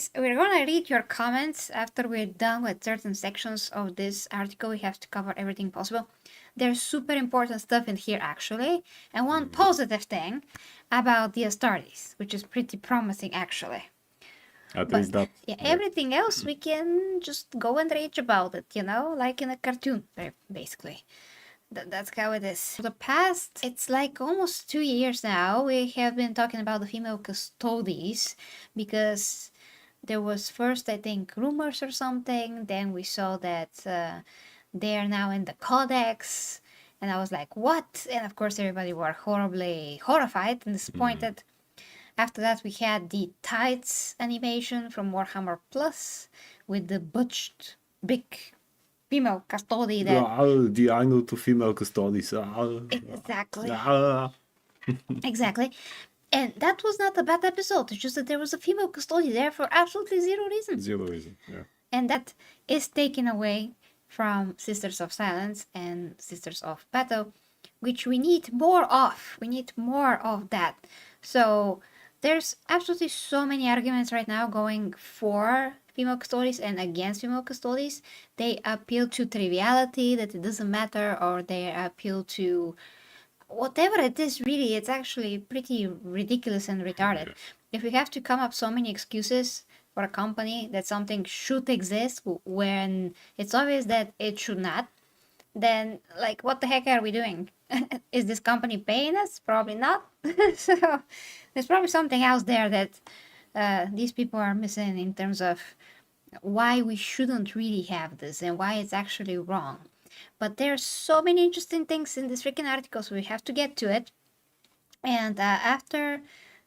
guys, we're gonna read your comments after we're done with certain sections of this article. We have to cover everything possible. There's super important stuff in here, actually. And one positive thing about the Astartes, which is pretty promising, actually. At But least that. yeah, everything else we can just go and rage about it, like in a cartoon, basically. That's how it is. For the past, it's like almost 2 years now, we have been talking about the female Custodes because there was first, I think, rumors or something. Then we saw that they are now in the Codex. And I was like, what? And of course, everybody were horribly horrified and disappointed. After that, we had the Tides animation from Warhammer Plus with the butched big female custody that The angle to female Custodes. exactly exactly, and that was not a bad episode. It's just that there was a female custody there for absolutely zero reason. Zero reason, yeah. And that is taken away from Sisters of Silence and Sisters of Battle, which we need more of. We need more of that. So there's absolutely so many arguments right now going for female custodies and against female custodies. They appeal to triviality, that it doesn't matter, or they appeal to whatever it is. Really, it's actually pretty ridiculous and retarded. If we have to come up so many excuses for a company that something should exist when it's obvious that it should not, then like what the heck are we doing? Is this company paying us? Probably not. So there's probably something else there that these people are missing in terms of why we shouldn't really have this and why it's actually wrong. But there's so many interesting things in this freaking article, so we have to get to it. And after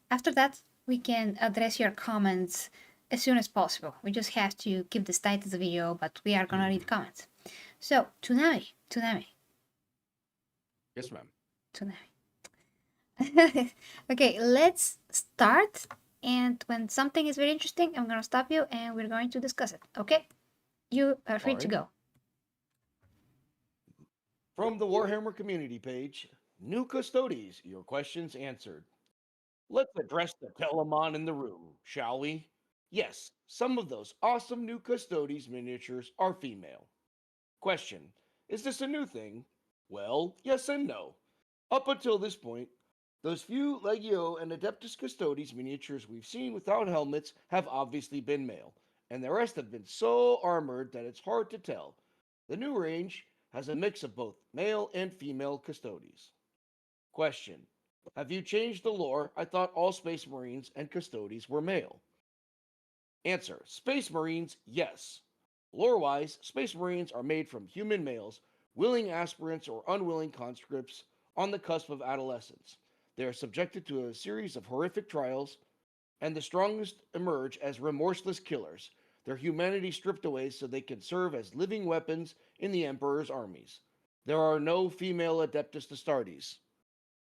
that, we can address your comments as soon as possible. We just have to keep this tight as a video, but we are gonna read comments. So, Toonami. Yes, ma'am. Toonami. Okay, let's start. And when something is very interesting, I'm gonna stop you and we're going to discuss it. Okay? You are free to go. From the Warhammer community page, New Custodes, your questions answered. Let's address the Telemon in the room, shall we? Yes, some of those awesome New Custodes miniatures are female. Question, is this a new thing? Well, yes and no. Up until this point, those few Legio and Adeptus Custodes miniatures we've seen without helmets have obviously been male, and the rest have been so armored that it's hard to tell. The new range has a mix of both male and female Custodes. Question, have you changed the lore? I thought all Space Marines and Custodes were male. Answer, Space Marines, yes. Lore-wise, Space Marines are made from human males, willing aspirants or unwilling conscripts on the cusp of adolescence. They are subjected to a series of horrific trials, and the strongest emerge as remorseless killers, their humanity stripped away so they can serve as living weapons in the Emperor's armies. There are no female Adeptus Astartes.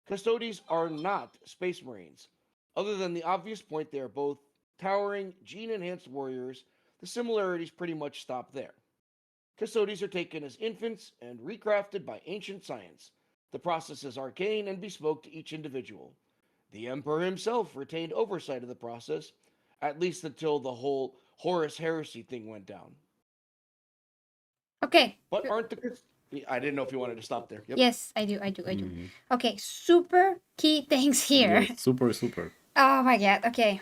Custodes are not Space Marines. Other than the obvious point they are both towering, gene-enhanced warriors, the similarities pretty much stop there. Custodes are taken as infants and recrafted by ancient science. The process is arcane and bespoke to each individual. The Emperor himself retained oversight of the process, at least until the whole Horus heresy thing went down. Okay. But aren't the... I didn't know if you wanted to stop there. Yep. Yes, I do. Okay, super key things here. Yes, super. Oh my god, okay.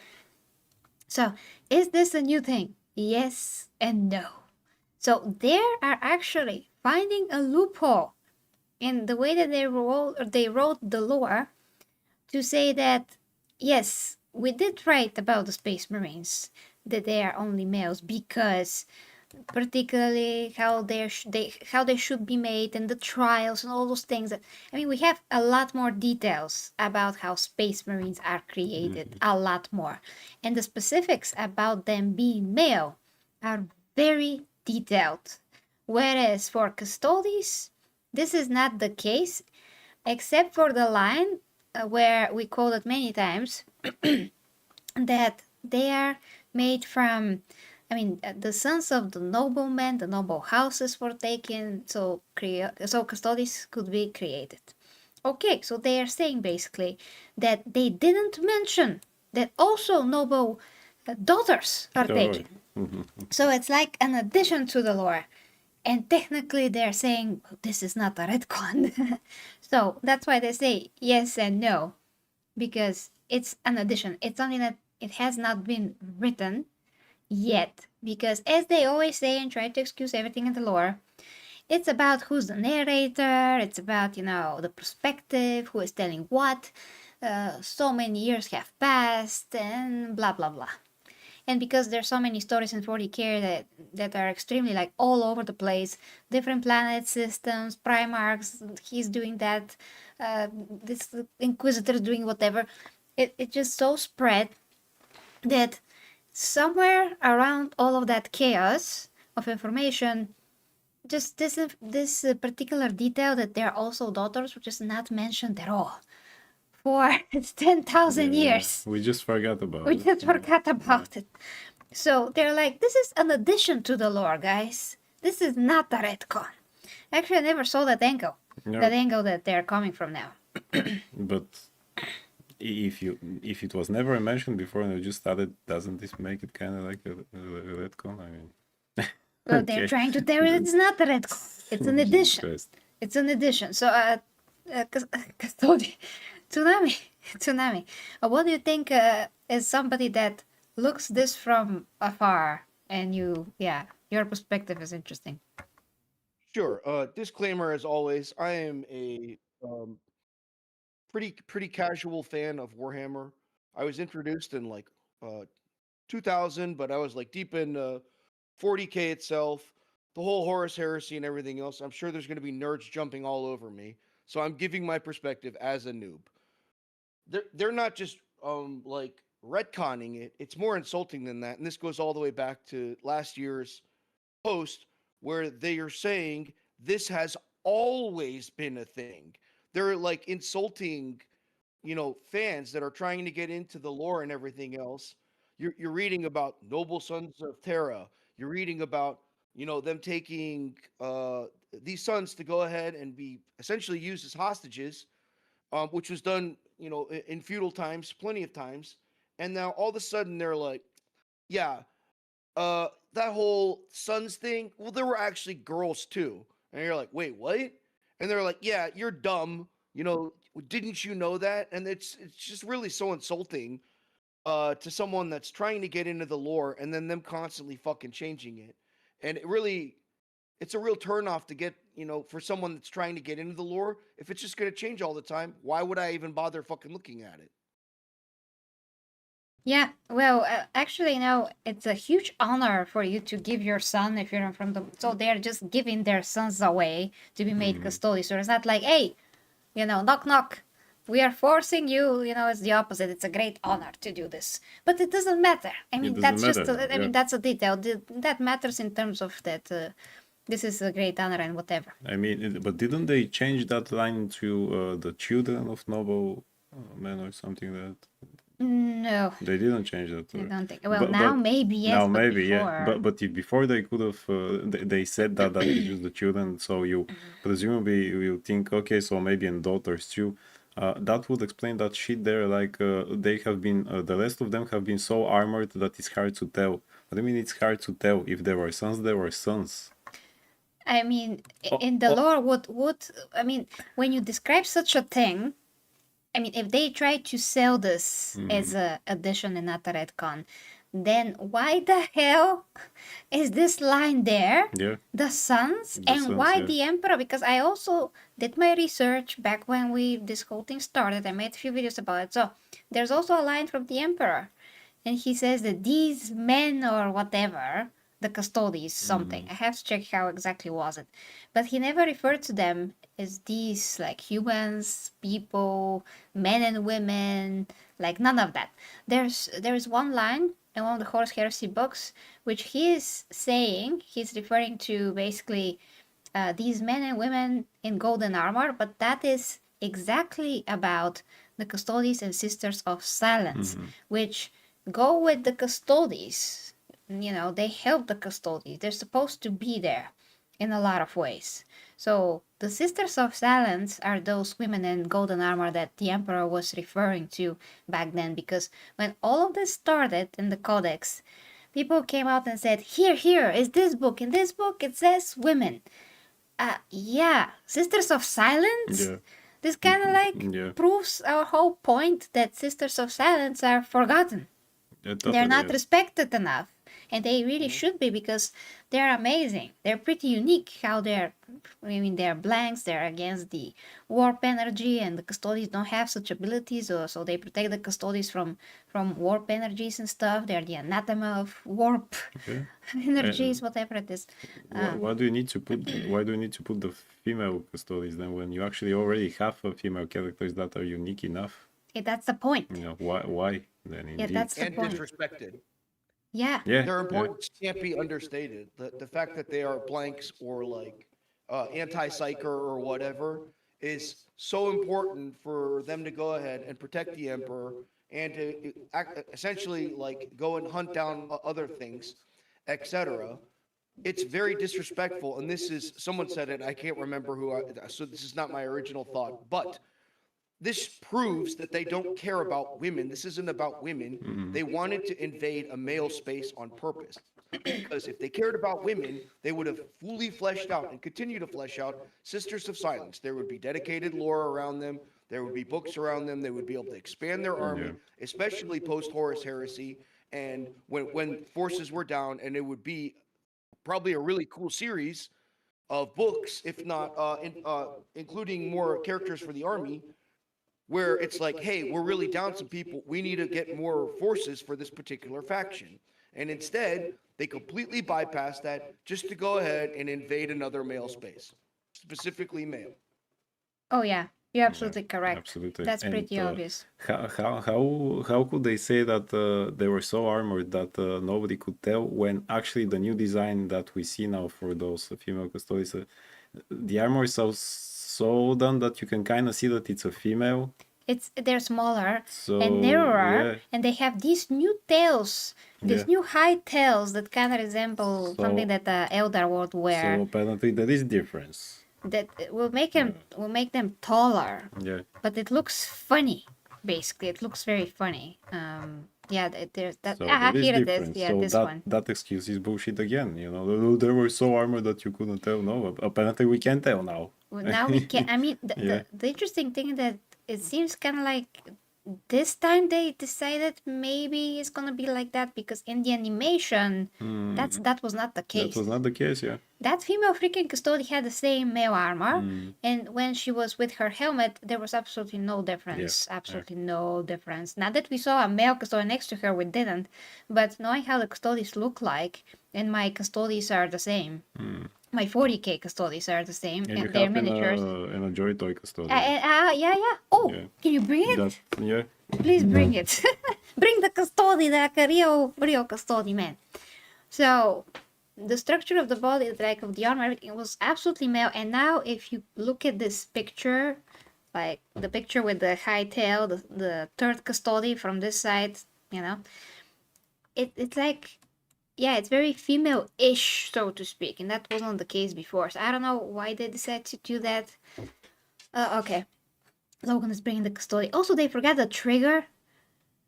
So, is this a new thing? Yes and no. So, they are actually finding a loophole in the way that they wrote the lore to say that, yes, we did write about the Space Marines, that they are only males because particularly how they should be made and the trials and all those things. I mean, we have a lot more details about how Space Marines are created, a lot more, and the specifics about them being male are very detailed. Whereas for Custodes, this is not the case, except for the line where we quoted many times that they are made from, I mean, the sons of the noblemen, the noble houses were taken, so Custodes could be created. Okay, so they are saying basically that they didn't mention that also noble daughters are Oh, taken. right. So it's like an addition to the lore. And technically they're saying this is not a retcon. So that's why they say yes and no, because it's an addition. It's something that it has not been written yet. Because as they always say and try to excuse everything in the lore, it's about who's the narrator, it's about, the perspective, who is telling what. So many years have passed and blah blah blah. And because there's so many stories in 40k that are extremely like all over the place, different planet systems, primarchs, he's doing that, this inquisitor's doing whatever, it just so spread that somewhere around all of that chaos of information, just this particular detail that they're also daughters, which is not mentioned at all for 10,000 Yeah, years. we just forgot about We it. just forgot about it. So they're like, this is an addition to the lore, guys. This is not a retcon. Actually, I never saw that angle. No. That angle that they're coming from now. But if it was never mentioned before and you just started, doesn't this make it kind of like a retcon? I mean, Well, they're okay. trying to tell you it's not a retcon. It's an Jesus addition. Christ. It's an addition. So, Custodian, Tsunami. What do you think as somebody that looks this from afar and your perspective is interesting. Sure. Disclaimer as always, I am a pretty casual fan of Warhammer. I was introduced in like 2000, but I was like deep in 40k itself, the whole Horus Heresy and everything else. I'm sure there's going to be nerds jumping all over me, so I'm giving my perspective as a noob. They're not just like retconning it; it's more insulting than that. And this goes all the way back to last year's post where they are saying this has always been a thing. They're like insulting, fans that are trying to get into the lore and everything else. You're reading about noble sons of Terra. You're reading about, them taking these sons to go ahead and be essentially used as hostages, which was done, in feudal times, plenty of times. And now all of a sudden they're like, yeah, that whole sons thing, well, there were actually girls too. And you're like, wait, what? And they're like, yeah, you're dumb. Didn't you know that? And it's just really so insulting to someone that's trying to get into the lore and then them constantly fucking changing it. And it's a real turnoff to get, for someone that's trying to get into the lore. If it's just gonna change all the time, why would I even bother fucking looking at it? Yeah, well, actually, it's a huge honor for you to give your son if you're from the. So they're just giving their sons away to be made custodians. So it's not like, hey, knock knock. We are forcing you. It's the opposite. It's a great honor to do this, but it doesn't matter. I mean, that's doesn't just. matter, I mean, yeah. that's a detail. That matters in terms of that. This is a great honor and whatever. I mean, but didn't they change that line to the children of noble men or something like that? No, They didn't change that. I Or... don't think. Well, But- now but- maybe yes, now but maybe before. yeah, but before they could have they said that it's just the children, so you presumably you think, okay, so maybe in daughters too. That would explain that shit there. Like they have been, the rest of them have been so armored that it's hard to tell. But I mean, it's hard to tell. If there were sons, there were sons. I mean, in the lore, I mean, when you describe such a thing, I mean, if they try to sell this as a addition and not a retcon, then why the hell is this line there? Yeah. The sons, The and sons, why yeah. the emperor? Because I also did my research back when this whole thing started. I made a few videos about it. So there's also a line from the emperor, and he says that these men or whatever, the Custodes something. I have to check how exactly was it, but he never referred to them as these like humans, people, men and women, like none of that. There is one line in one of the Horus Heresy books which he is saying, he's referring to basically these men and women in golden armor, but that is exactly about the Custodes and Sisters of Silence, which go with the Custodes. They help the Custodes. They're supposed to be there in a lot of ways. So the Sisters of Silence are those women in golden armor that the Emperor was referring to back then, because when all of this started in the Codex, people came out and said, here is this book. In this book, it says women. Yeah, Sisters of Silence? Yeah. This kind of like Yeah. proves our whole point that Sisters of Silence are forgotten. Yeah, They're totally, not yeah. respected enough. And they really should be, because they're amazing. They're pretty unique how they're blanks, they're against the warp energy, and the Custodes don't have such abilities, so they protect the Custodes from warp energies and stuff. They're the anathema of warp Yeah. energies, whatever it is. Why do you need to put the female Custodes then, when you actually already have female characters that are unique enough? Yeah, that's the point. You know, why then? Yeah, Indeed. that's the And point. disrespected. Yeah. Yeah. Their Yeah. importance can't be understated. The fact that they are blanks or like anti-psyker or whatever is so important for them to go ahead and protect the emperor and to essentially like go and hunt down other things, etc. It's very disrespectful, and this is someone said it. I can't remember who. So this is not my original thought, but this proves that they don't care about women. This isn't about women. They wanted to invade a male space on purpose. Because if they cared about women, they would have fully fleshed out and continue to flesh out Sisters of Silence. There would be dedicated lore around them. There would be books around them. They would be able to expand their army, especially post Horus Heresy, and when forces were down. And it would be probably a really cool series of books, if not including more characters for the army, where it's like, hey, we're really down some people. We need to get more forces for this particular faction. And instead, they completely bypass that just to go ahead and invade another male space, specifically male. Oh, yeah. You're absolutely correct. Absolutely. That's And, pretty obvious. How could they say that they were so armored that nobody could tell, when actually the new design that we see now for those female Custodes, the armor is so done that you can kind of see that it's a female. They're smaller So and narrower, yeah, and they have these new tails, these Yeah. new high tails that kind of resemble something that the Elder would wear. so apparently there is difference. That will make them taller, Yeah. but it looks funny. Basically, it looks very funny. Yeah, there's that. So Ah, there is here it is. difference. Yeah, So this that one. that excuse is bullshit again. You know, they were so armored that you couldn't tell. No, apparently we can tell now. Well, now we can. I mean, Yeah. the interesting thing that it seems kind of like this time they decided maybe it's gonna be like that, because in the animation, that was not the case. That was not the case. Yeah. That female freaking custody had the same male armor, and when she was with her helmet, there was absolutely no difference. Absolutely no difference. Not that we saw a male custody next to her, we didn't, but knowing how the custodies look like, and my custodies are the same. My 40k custodies are the same, And you and they're have miniatures. in a Joy Toy Custodian. Yeah. Oh, Yeah. can you bring it? Yeah. Please bring it. Bring the custody, like a real custody, man. So, the structure of the body, like of the armor, everything was absolutely male. And now, if you look at this picture, like the picture with the high tail, the third custody from this side, it's like, yeah, it's very female-ish, so to speak, and that wasn't the case before. So I don't know why they decided to do that. Okay. Logan is bringing the custody. Also, they forgot the trigger,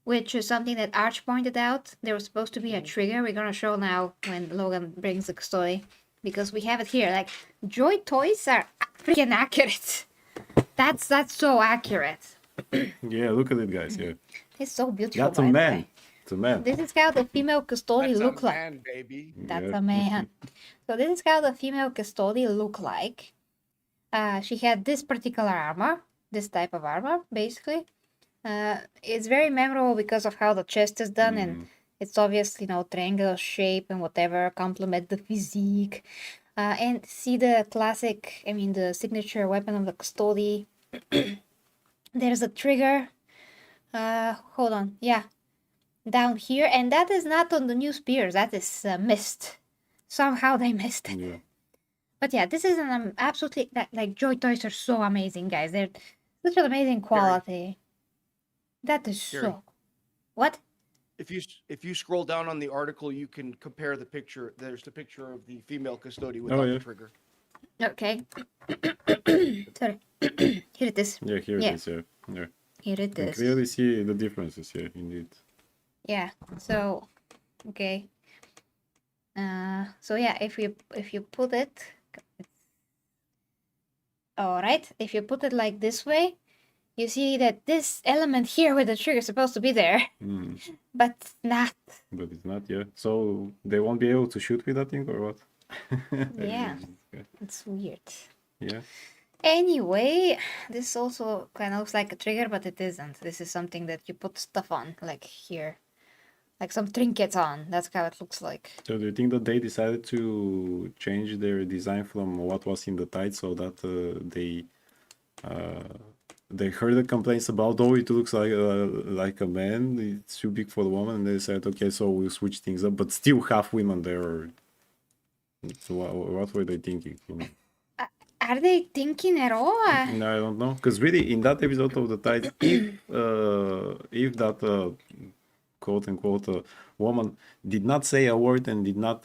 which is something that Arch pointed out. There was supposed to be a trigger. We're gonna show now when Logan brings the custody, because we have it here. Like, Joy Toys are freaking accurate. That's so accurate. Yeah. Look at it, guys. Yeah. It's so beautiful. That's a by the man. way. It's a man. This is how the female custody That's look a like. man, baby. That's Yeah. a man. So this is how the female custody look like. She had this particular armor, this type of armor, basically. It's very memorable because of how the chest is done, and it's obvious, triangular shape and whatever, complement the physique. And see the classic, the signature weapon of the custody. There's a trigger. Hold on, yeah. Down here, and that is not on the new spears, that is missed. Somehow they missed it. Yeah. But yeah, this is an absolutely, like Joy Toys are so amazing, guys. They're such an amazing quality. That is Gary. so. What? If you scroll down on the article, you can compare the picture. There's the picture of the female custody without Oh, yeah. the trigger. Okay. Sorry. Here it is. Yeah, here Yeah. it is. Yeah, yeah. Here it You can is. clearly see the differences here, indeed. Yeah. So, okay. So yeah, if you put it, all right. If you put it like this way, you see that this element here with the trigger is supposed to be there, Mm. but it's not. But it's not yet. So they won't be able to shoot with that thing or what? Yeah. It's weird. Yeah. Anyway, this also kind of looks like a trigger, but it isn't. This is something that you put stuff on, like here. Like some trinkets on. That's how it looks like. So do you think that they decided to change their design from what was in the title so that they heard the complaints about, oh, it looks like a man, it's too big for the woman, and they said, okay, so we'll switch things up, but still have women there. So what were they thinking? You know? Are they thinking at all? No, I don't know, because really in that episode of the Tides, if that quote unquote woman did not say a word and did not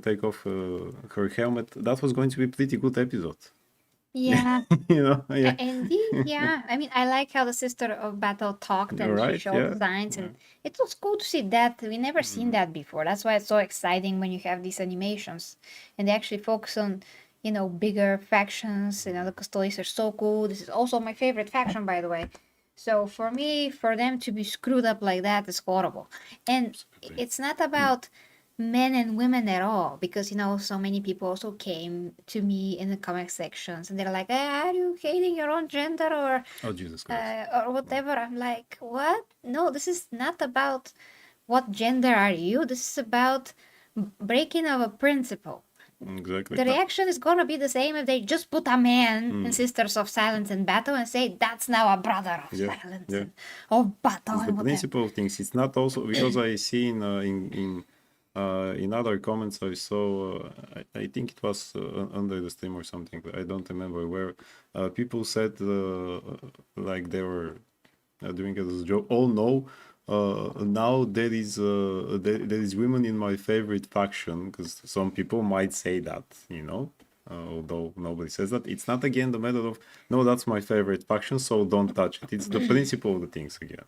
take off her helmet, that was going to be a pretty good episode. Yeah. You know, yeah. Indeed, yeah. I mean, I like how the Sister of Battle talked and she Right, showed yeah, the signs, yeah. and it was cool to see that. We never seen that before. That's why it's so exciting when you have these animations and they actually focus on, you know, bigger factions. You know, the Custodes are so cool. This is also my favorite faction, by the way. So for me, for them to be screwed up like that is horrible. And it's not about men and women at all, because you know so many people also came to me in the comment sections and they're like, are you hating your own gender or Oh, Jesus Christ. or whatever. I'm like, what? No, this is not about what gender are you. This is about breaking of a principle. Exactly. The reaction is gonna be the same if they just put a man in Sisters of Silence and Battle and say that's now a brother of Yeah, silence yeah. and of battle It's the and whatever. principle of things. It's not also because I see in other comments I saw. I think it was under the stream or something. I don't remember where people said like they were doing it as a joke. Oh no! Now there is women in my favorite faction, because some people might say that, you know. Although nobody says that, it's not again the matter of no, that's my favorite faction, so don't touch it. It's the principle of the things again.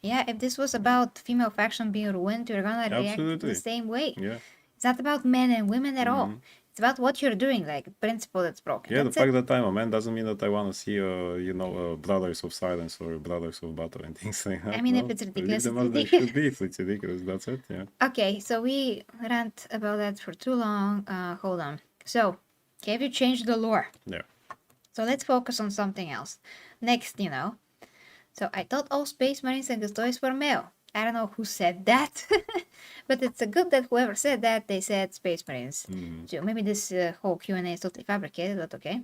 Yeah, if this was about female faction being ruined, you're gonna react Absolutely. the same way. Yeah. It's not about men and women at all. It's about what you're doing, like principle that's broken. Yeah, That's the fact it. that I'm a man doesn't mean that I want to see, you know, Brothers of Silence or Brothers of Battle and things like that. I mean, if No, it's leave ridiculous, them it's as they should be. If it's ridiculous, that's it. Yeah. Okay, so we rant about that for too long. Hold on. So, have you changed the lore? Yeah. So let's focus on something else. Next, you know. So I thought all Space Marines and Custodes were male. I don't know who said that, but it's a good that whoever said that, they said Space Marines. So maybe this whole Q&A is totally fabricated, but okay.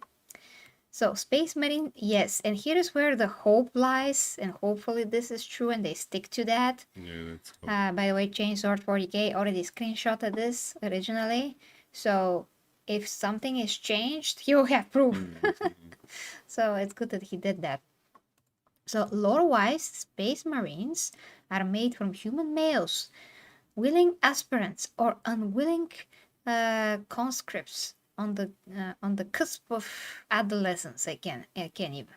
So Space Marine, yes, and here is where the hope lies, and hopefully this is true and they stick to that. Yeah, that's cool. By the way, Chainsword 40k already screenshotted this originally, so if something is changed, you'll have proof. So it's good that he did that. So lore-wise, Space Marines are made from human males, willing aspirants or unwilling conscripts on the cusp of adolescence. I can't even.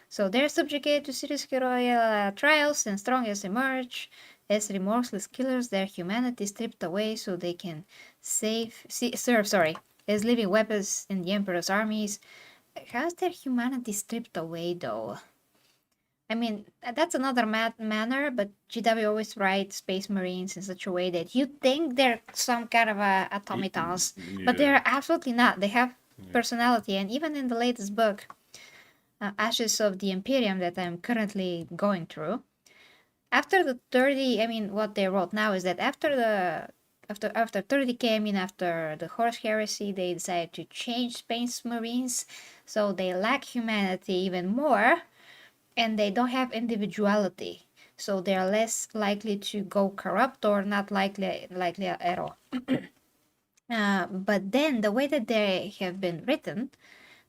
So they're subjugated to serious heroic trials and strong as emerge. As remorseless killers, their humanity stripped away so they can serve as living weapons in the Emperor's armies. How's their humanity stripped away though? I mean, that's another manner, but GW always writes Space Marines in such a way that you think they're some kind of automatons, but they're absolutely not. They have personality, and even in the latest book, Ashes of the Imperium, that I'm currently going through, after the 30, I mean, what they wrote now is that after 30k, I mean, after the Horus Heresy, they decided to change Space Marines, so they lack humanity even more, and they don't have individuality, so they are less likely to go corrupt or not likely at all. But then the way that they have been written,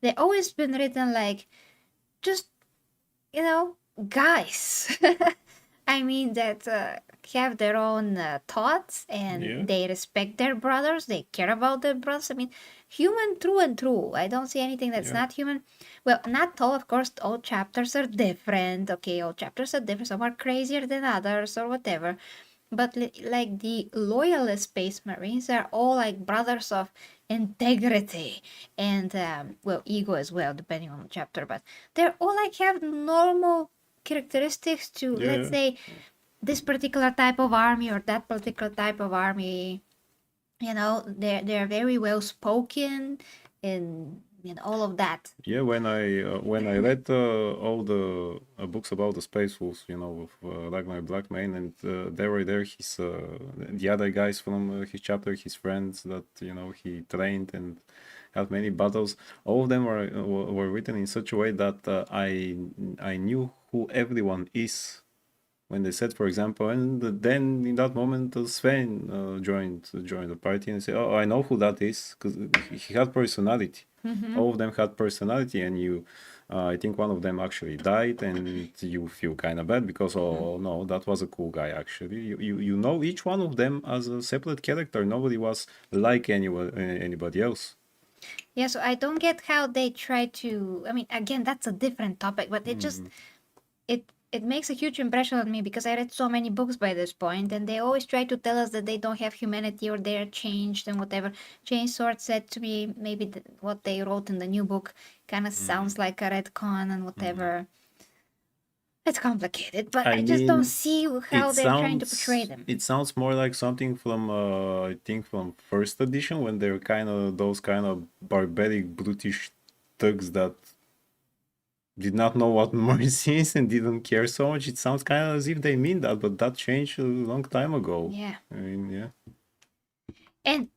they've always been written like just, you know, guys. I mean that have their own thoughts, and Yeah. they respect their brothers. They care about their brothers. I mean, human through and through. I don't see anything that's Yeah. not human. Well, not all, of course. All chapters are different. Okay, all chapters are different. Some are crazier than others, or whatever. But like the loyalist space marines are all like brothers of integrity and well, ego as well, depending on the chapter. But they're all like have normal characteristics to, let's Yeah. say, this particular type of army or that particular type of army. You know, they're very well spoken and all of that. Yeah, when I read all the books about the Space Wolves, you know, with Ragnar Blackmane, and they were there, his the other guys from his chapter, his friends that you know he trained and had many battles. All of them were written in such a way that I knew who everyone is when they said, for example, and then in that moment Sven joined the party and said, "Oh, I know who that is," because he had personality. All of them had personality, and you, I think one of them actually died, and you feel kind of bad because oh no, that was a cool guy actually. You know each one of them as a separate character. Nobody was like anybody else. Yeah, so I don't get how they try to. I mean, again, that's a different topic, but it just it makes a huge impression on me because I read so many books by this point, and they always try to tell us that they don't have humanity or they're changed and whatever. Sword said to me maybe what they wrote in the new book kind of sounds like a retcon and whatever. It's complicated, but I I just don't mean, see how they're trying to portray them. it sounds more like something from I think from first edition when they're kind of those kind of barbaric brutish thugs that did not know what mercy is and didn't care so much. It sounds kind of as if they mean that, but that changed a long time ago. Yeah. I mean, yeah. And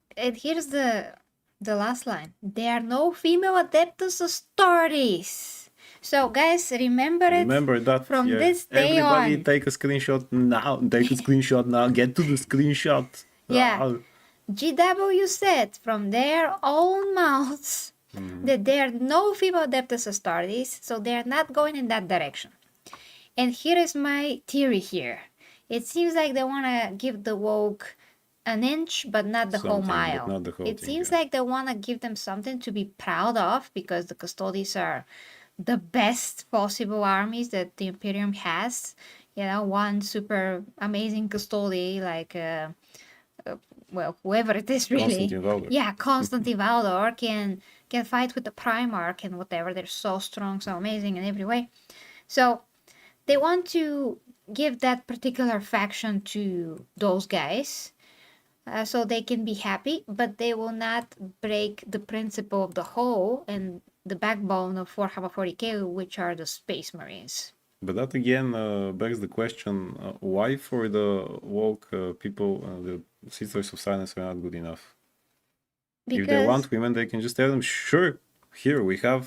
here's the last line. There are no female adeptus astartes. So guys, remember it Remember that. from Yeah. this day Everybody on. take a screenshot now. Take a screenshot now. Get to the screenshot. Yeah. Ah. GW said from their own mouths that there are no female adeptus astartes, so they're not going in that direction. And here is my theory here. It seems like they want to give the woke an inch, but not the whole Something, but mile. not the whole It thing, seems yeah. like they want to give them something to be proud of because the Custodes are the best possible armies that the Imperium has. You know, one super amazing Custode like well, whoever it is really. Constantine Valor. Yeah, Constantine Valdor can fight with the Primarch and whatever. They're so strong, so amazing in every way. So they want to give that particular faction to those guys so they can be happy, but they will not break the principle of the whole and the backbone of Warhammer 40k, which are the Space Marines. But that again begs the question: why for the woke people, the Sisters of Silence are not good enough? If they Because want women, they can just tell them, "Sure, here we have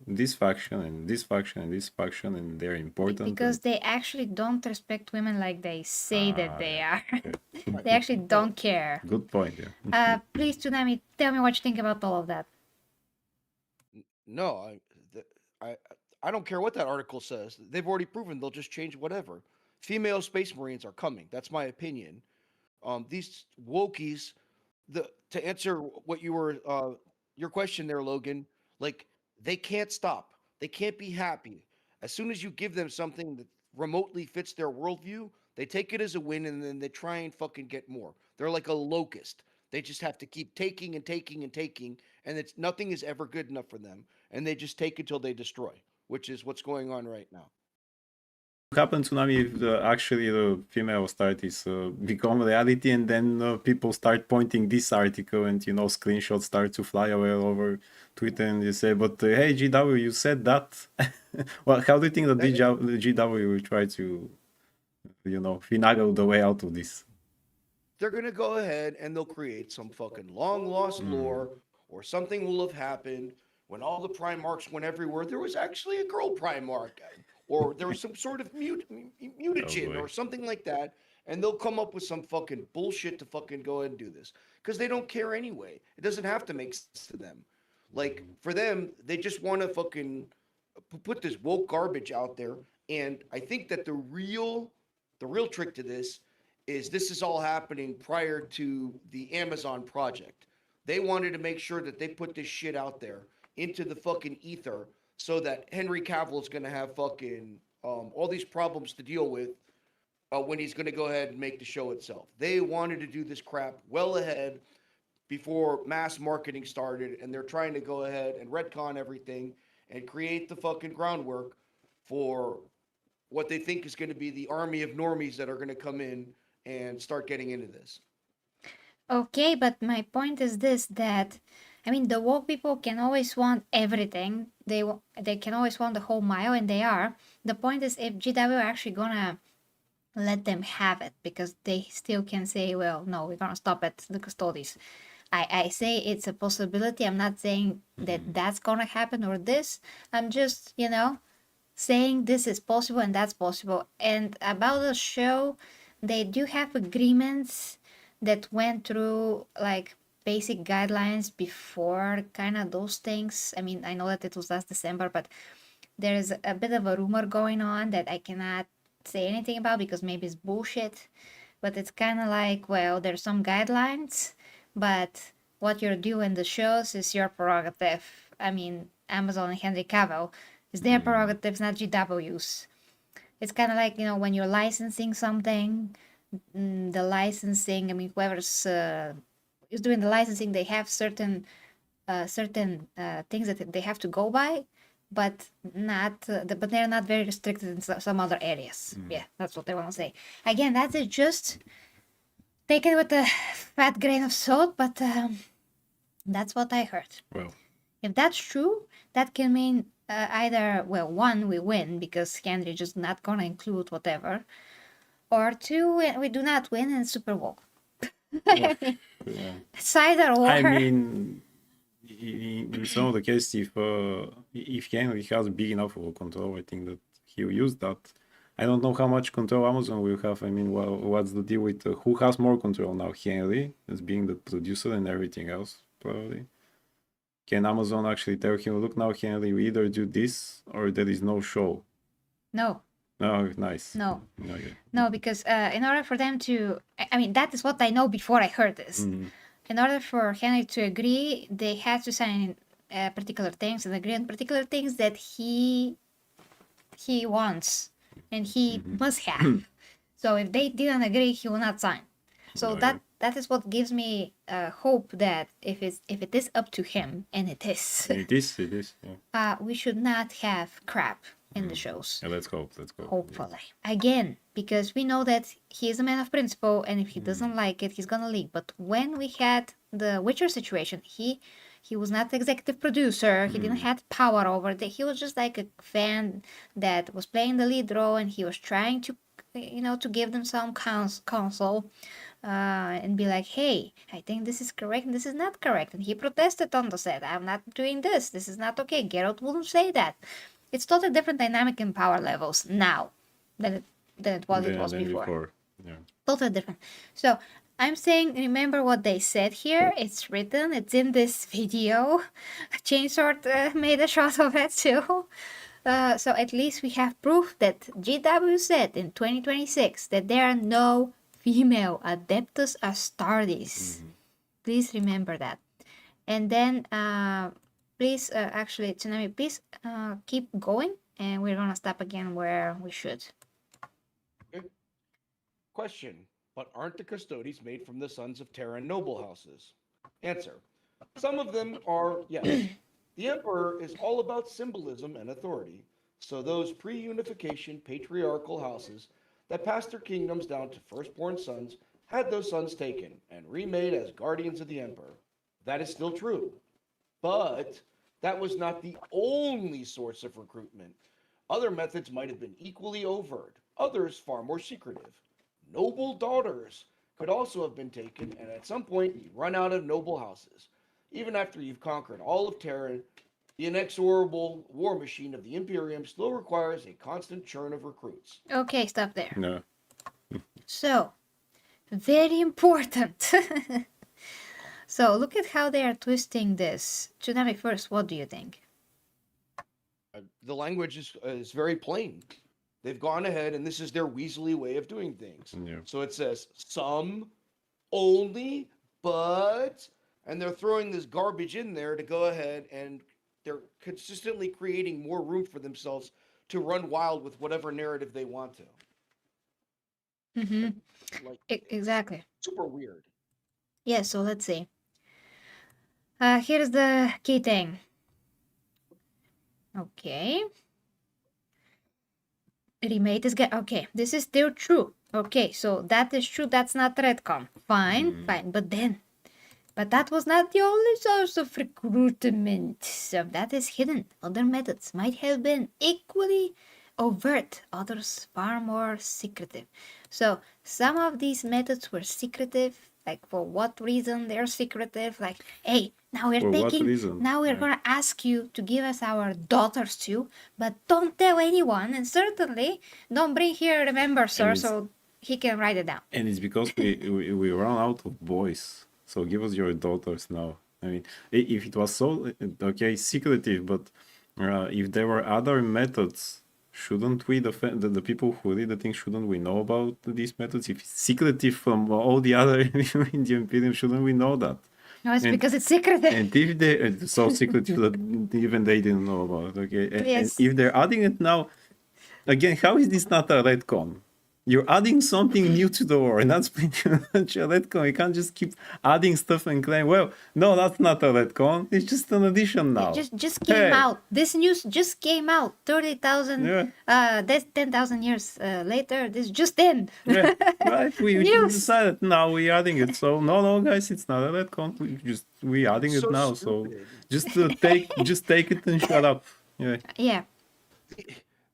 this faction and this faction and this faction, and they're important." because they actually don't respect women like they say that they are. Okay. They actually don't care. Good point. Yeah. Please, Tsunami, tell me what you think about all of that. No, I don't care what that article says. They've already proven they'll just change whatever. Female space marines are coming. That's my opinion. These wokies, to answer what you were your question there, Logan, like they can't stop. They can't be happy. As soon as you give them something that remotely fits their worldview, they take it as a win and then they try and fucking get more. They're like a locust. They just have to keep taking and taking and taking, and it's nothing is ever good enough for them, and they just take until they destroy, which is what's going on right now. What happens, Tsunami, if actually the female studies become reality, and then people start pointing this article, and you know screenshots start to fly away all over Twitter, and you say, "But hey, GW, you said that." Well, how do you think that the GW will try to, you know, finagle the way out of this? They're gonna go ahead and they'll create some fucking long lost lore, or something will have happened when all the Primarchs went everywhere. There was actually a girl Primarch, or there was some sort of mutagen boy. or something like that, and they'll come up with some fucking bullshit to fucking go ahead and do this because they don't care anyway. It doesn't have to make sense to them. Like for them, they just want to fucking put this woke garbage out there, and I think that the real trick to this is this is all happening prior to the Amazon project. They wanted to make sure that they put this shit out there into the fucking ether so that Henry Cavill is going to have fucking all these problems to deal with when he's going to go ahead and make the show itself. They wanted to do this crap well ahead before mass marketing started, and they're trying to go ahead and retcon everything and create the fucking groundwork for what they think is going to be the army of normies that are going to come in and start getting into this. Okay, but my point is this, that I mean the woke people can always want everything. They can always want the whole mile, and they are. The point is if GW are actually gonna let them have it, because they still can say, well, no, we're gonna stop at the Custodes. I say it's a possibility. I'm not saying that that's gonna happen or this. I'm just, saying this is possible and that's possible. And about the show, they do have agreements that went through like basic guidelines before kind of those things. I mean, I know that it was last December, but there is a bit of a rumor going on that I cannot say anything about because maybe it's bullshit. But it's kind of like, well, there's some guidelines, but what you're doing the shows is your prerogative. I mean, Amazon and Henry Cavill is their prerogatives, not GW's. It's kind of like, when you're licensing something, the licensing, I mean, whoever's is doing the licensing, they have certain things that they have to go by, but but they're not very restricted in some other areas. Yeah, that's what I want to say. Again, that's it. Just take it with a fat grain of salt, but that's what I heard. Well, If that's true, that can mean either, well, one, we win because Henry just not gonna include whatever, or two, we do not win and super woke. I mean, yeah. it's either or. I mean, in some of the cases, if Henry has big enough of a control, I think that he'll use that. I don't know how much control Amazon will have. I mean, what's the deal with who has more control now? Henry, as being the producer and everything else, probably. Can Amazon actually tell him, look now, Henry, we either do this or there is no show? No, Oh, nice. no, Okay. no, because in order for them to, I mean, that is what I know before I heard this. In order for Henry to agree, they had to sign particular things and agree on particular things that he wants and he must have. So if they didn't agree, he will not sign. So Okay. that is what gives me hope that if it is up to him, and it is, It is, yeah. we should not have crap in the shows. Yeah, let's hope. Hopefully. Again, because we know that he is a man of principle, and if he doesn't like it, he's gonna leave. But when we had the Witcher situation, he was not the executive producer. He didn't have power over it. He was just like a fan that was playing the lead role, and he was trying to, to give them some counsel. And be like, hey, I think this is correct and this is not correct. And he protested on the set. I'm not doing this. This is not okay. Geralt wouldn't say that. It's totally different dynamic and power levels now than it was before. Yeah. Totally different. So I'm saying, remember what they said here. It's written. It's in this video. Chainsword made a shot of it too. So at least we have proof that GW said in 2026 that there are no female Adeptus Astartes. Please remember that. And then, please, actually, Tsunami, please keep going, and we're gonna stop again where we should. Okay. Question: but aren't the Custodes made from the sons of Terran noble houses? Answer: some of them are, yes. The Emperor is all about symbolism and authority, so those pre-unification patriarchal houses that passed their kingdoms down to firstborn sons had those sons taken and remade as guardians of the Emperor. That is still true. But that was not the only source of recruitment. Other methods might have been equally overt, others far more secretive. Noble daughters could also have been taken, and at some point you run out of noble houses. Even after you've conquered all of Terra, the inexorable war machine of the Imperium still requires a constant churn of recruits. Okay, stop there. No. So, very important. So, look at how they are twisting this. Tsunami, first, what do you think? The language is very plain. they've gone ahead and this is their Weasley way of doing things. Yeah. So it says some only, but, and they're throwing this garbage in there to go ahead and they're consistently creating more room for themselves to run wild with whatever narrative they want to. Mm-hmm. Like, Exactly. super weird. Yeah, so let's see. Here's the key thing. Okay. Remade is get okay. This is still true. Okay, so that is true. That's not retcon. Fine, fine. But that was not the only source of recruitment. So that is hidden. Other methods might have been equally overt, others far more secretive. So some of these methods were secretive. Like for what reason they're secretive? Like, hey, now we're For what taking, reason? now we're Yeah. gonna ask you to give us our daughters too, but don't tell anyone, and certainly don't bring here the member, sir, it's- so he can write it down. And it's because we run out of boys. So give us your daughters now. I mean, if it was so, okay, secretive, but if there were other methods, shouldn't we, the people who read the thing, shouldn't we know about these methods? If it's secretive from all the other in the Imperium, shouldn't we know that? No, it's And- because it's secretive. And if they so secretive that even they didn't know about it, okay? And Yes. if they're adding it now, again, how is this not a retcon? You're adding something new to the war, and that's pretty much a retcon. You can't just keep adding stuff and claim, well, no, that's not a retcon. It's just an addition now. It just came Hey. out. This news just came out. 30,000, Yeah. that's 10,000 years later. This just in. Yeah, right. We News. decided now we're adding it. So no, guys, it's not a retcon. We're adding it So now. So stupid. just take it and shut up. Yeah. Yeah.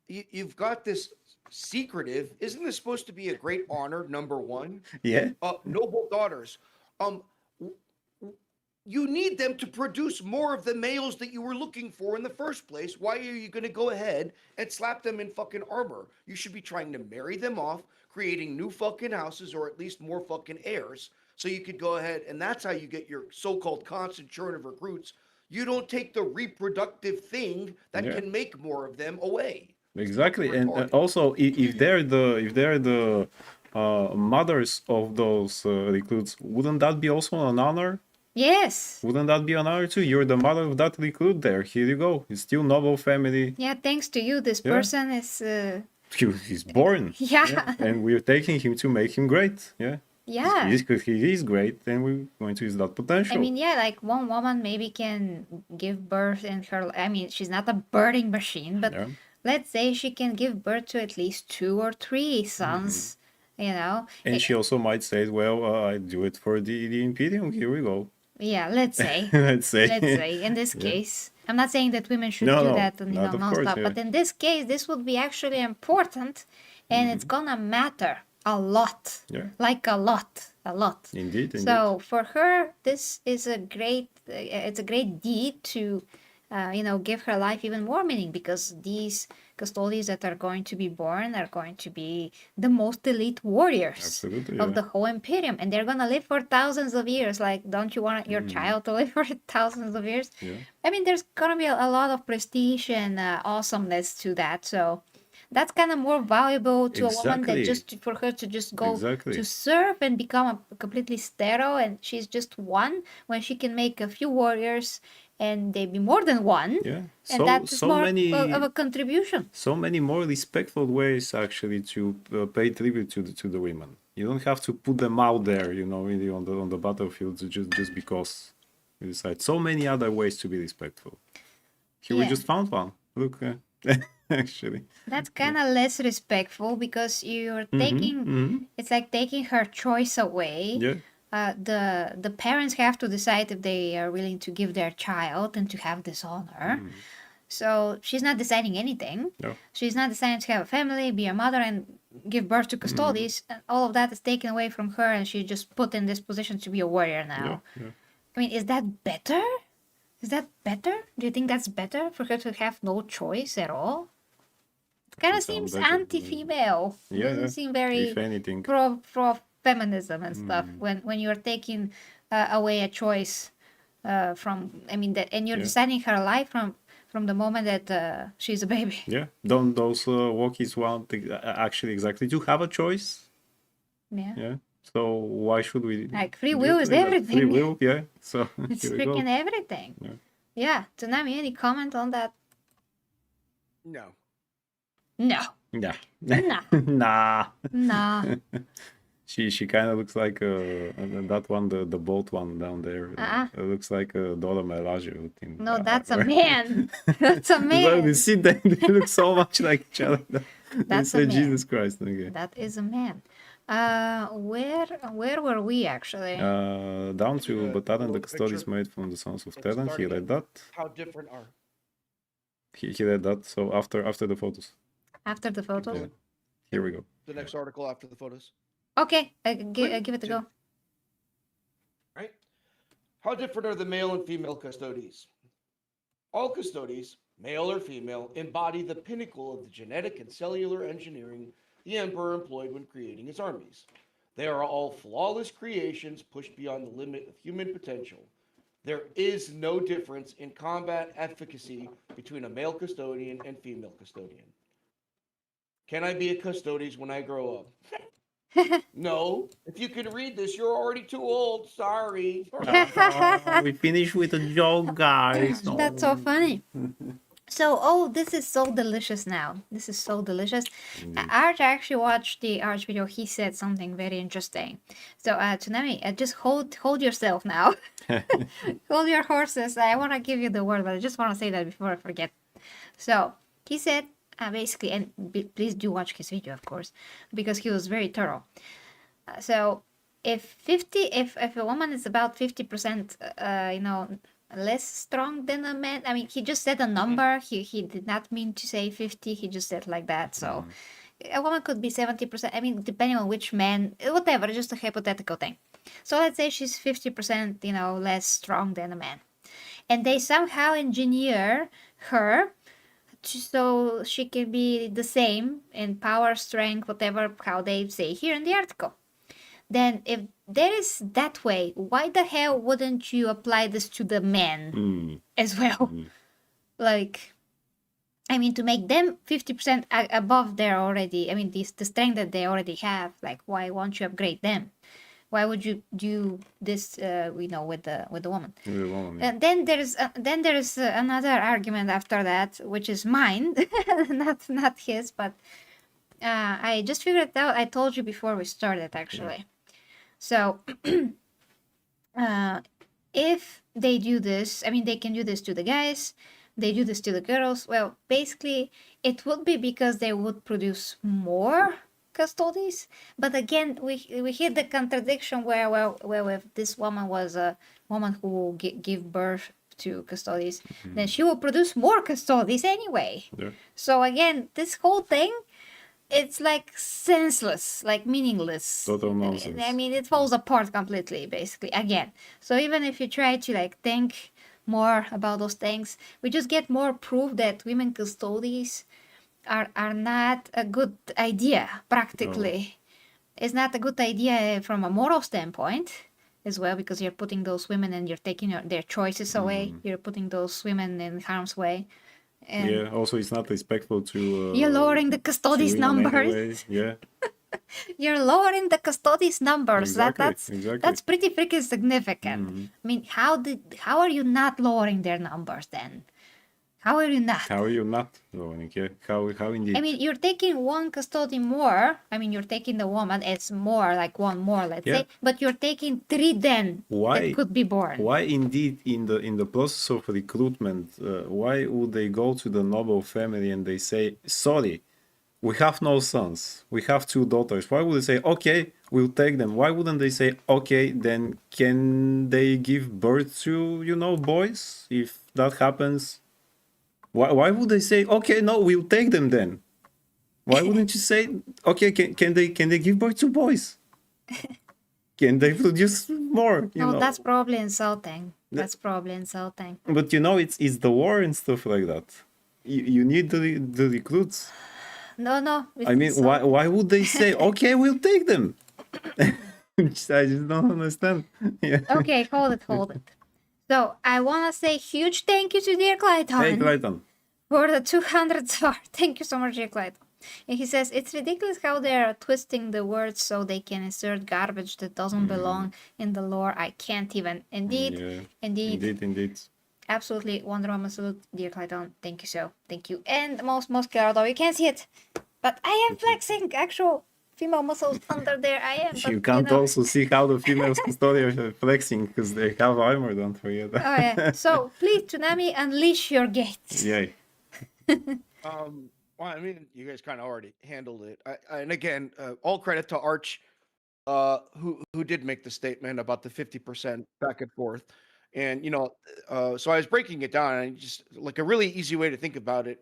You've got this secretive. Isn't this supposed to be a great honor? Number one, Yeah. noble daughters. You need them to produce more of the males that you were looking for in the first place. Why are you going to go ahead and slap them in fucking armor? You should be trying to marry them off, creating new fucking houses or at least more fucking heirs. So you could go ahead and that's how you get your so-called constant churn of recruits. You don't take the reproductive thing that Yeah. can make more of them away. Exactly, and Retarded. also if they're the mothers of those recruits, wouldn't that be also an honor? Yes. Wouldn't that be an honor too? You're the mother of that recruit. There, here you go. It's still noble family. Yeah, thanks to you, this Yeah. person is. He's born. Yeah. And we're taking him to make him great. Yeah. Yeah. He is great, and we're going to use that potential. I mean, yeah, like one woman maybe can give birth in her. I mean, she's not a birthing machine, but Yeah. let's say she can give birth to at least 2 or 3 sons. You know. And she also might say, well, I do it for the Imperium. Here we go. Yeah, let's say. Let's say. Let's say in this case, I'm not saying that women should No, do no, that, you know, not of course, non-stop, yeah. but in this case, this would be actually important, and it's gonna matter a lot, Yeah. like a lot. Indeed. So for her, this is a great, it's a great deed to, give her life even more meaning, because these Custodes that are going to be born are going to be the most elite warriors Absolutely, of yeah. the whole Imperium, and they're gonna live for thousands of years. Like, don't you want your child to live for thousands of years? Yeah. I mean, there's gonna be a lot of prestige and awesomeness to that. So that's kind of more valuable to a woman than Exactly. just for her to just go Exactly. to serve and become a completely sterile, and she's just one, when she can make a few warriors and they be more than one. Yeah. And that's more of a contribution. So many more respectful ways actually to pay tribute to the women. You don't have to put them out there, really on the battlefield just because you decide. So many other ways to be respectful. Here we Yeah. just found one. Look, actually. That's kind of less respectful, because you're taking it's like taking her choice away. Yeah. The parents have to decide if they are willing to give their child and to have this honor. So she's not deciding anything. No. She's not deciding to have a family, be a mother, and give birth to Custodes. And all of that is taken away from her, and she's just put in this position to be a warrior now. Yeah. I mean, is that better? Is that better? Do you think that's better for her to have no choice at all? It kind of Sounds seems better. anti-female. Yeah, Doesn't yeah. seem very If anything. pro feminism and stuff, when you're taking away a choice from, I mean, that, and you're Yeah. deciding her life from the moment that she's a baby. Yeah. Don't those walkies want actually exactly to have a choice? Yeah. Yeah. So why should we? Like free do will it is like that? everything. Free will, yeah. So It's here we go. freaking everything. Yeah. Yeah. Tsunami, any comment on that? No. No. Yeah. Nah. Nah. Nah. She kind of looks like that one, the boat one down there. It looks like Dora Milaje. No, that's a man. That's a man. You see, they look so much like each other. That's a man. Jesus Christ. Okay. That is a man. Where were we actually? Down to The but other the little Custodes picture. made from the Sons of It's Terran. He starting read at that. How different are. He read that. So after the photos. After the photos? Yeah. Here we go. The next article after the photos. Okay, give it a go. Right? How different are the male and female Custodes? All Custodes, male or female, embody the pinnacle of the genetic and cellular engineering the Emperor employed when creating his armies. They are all flawless creations pushed beyond the limit of human potential. There is no difference in combat efficacy between a male custodian and female custodian. Can I be a Custodes when I grow up? No. If you can read this, you're already too old. Sorry. We finished with a joke, guys. That's so funny. So, oh, this is so delicious now. This is so delicious. Arch actually watched the Arch video. He said something very interesting. So, Tsunami, just hold yourself now. Hold your horses. I want to give you the word, but I just want to say that before I forget. So, he said, basically, and please do watch his video, of course, because he was very thorough. So, if a woman is about 50%, less strong than a man. I mean, he just said a number. He did not mean to say 50. He just said like that. So a woman could be 70%. I mean, depending on which man, whatever, just a hypothetical thing. So let's say she's 50%, less strong than a man. And they somehow engineer her so she can be the same in power, strength, whatever, how they say here in the article. Then if there is that way, why the hell wouldn't you apply this to the men as well? Like, I mean, to make them 50% above their already, I mean, the strength that they already have, like, why won't you upgrade them? Why would you do this, with the woman? And then there's another argument after that, which is mine, not his, but I just figured it out. I told you before we started, actually. So, if they do this, I mean, they can do this to the guys, they do this to the girls. Well, basically, it would be because they would produce more Custodes. But again, we hit the contradiction where, if this woman was a woman who will give birth to Custodes, then she will produce more Custodes anyway. Yeah. So again, this whole thing, it's like senseless, like meaningless. Total nonsense. I mean, it falls apart completely, basically, again. So even if you try to think more about those things, we just get more proof that women Custodes are not a good idea, practically. No. It's not a good idea from a moral standpoint as well, because you're putting those women and you're taking their choices away. You're putting those women in harm's way. And yeah, also it's not respectful to... you're lowering the Custodes numbers. Yeah. You're lowering the Custodes numbers. Exactly. That's pretty freaking significant. I mean, how are you not lowering their numbers then? How are you not? How are you not lowering? Yeah. How indeed? I mean, you're taking one custodian more. I mean, you're taking the woman as more, like one more, let's say. But you're taking 3 then that could be born. Why indeed in the process of recruitment, why would they go to the noble family and they say, sorry, we have no sons, we have 2 daughters. Why would they say, okay, we'll take them? Why wouldn't they say, okay, then can they give birth to, boys? If that happens, why would they say, okay, no, we'll take them then? Why wouldn't you say, okay, can they give birth to boys? Can they produce more? No, that's probably insulting. That's probably insulting. But it's the war and stuff like that. You need the recruits. No. I mean, why would they say, okay, we'll take them? I just don't understand. Yeah. Okay, hold it. So I want to say huge thank you to dear Clayton Hey, Clayton. for the 200 star. Thank you so much, dear Clayton. And he says, it's ridiculous how they're twisting the words so they can insert garbage that doesn't belong in the lore. I can't even. Indeed, Yeah. indeed. Indeed. Absolutely. Wonder Woman salute, dear Clayton. Thank you so. Thank you. And most muscular, you can't see it. But I am flexing actual female muscles under there. I am. But, You can't also see how the females custodians are flexing because they have armor, don't forget. Oh, yeah. So, please, Tsunami, unleash your gates. Yay. Well, I mean, you guys kind of already handled it. And again, all credit to Arch, who did make the statement about the 50% back and forth. And so I was breaking it down, and just like a really easy way to think about it.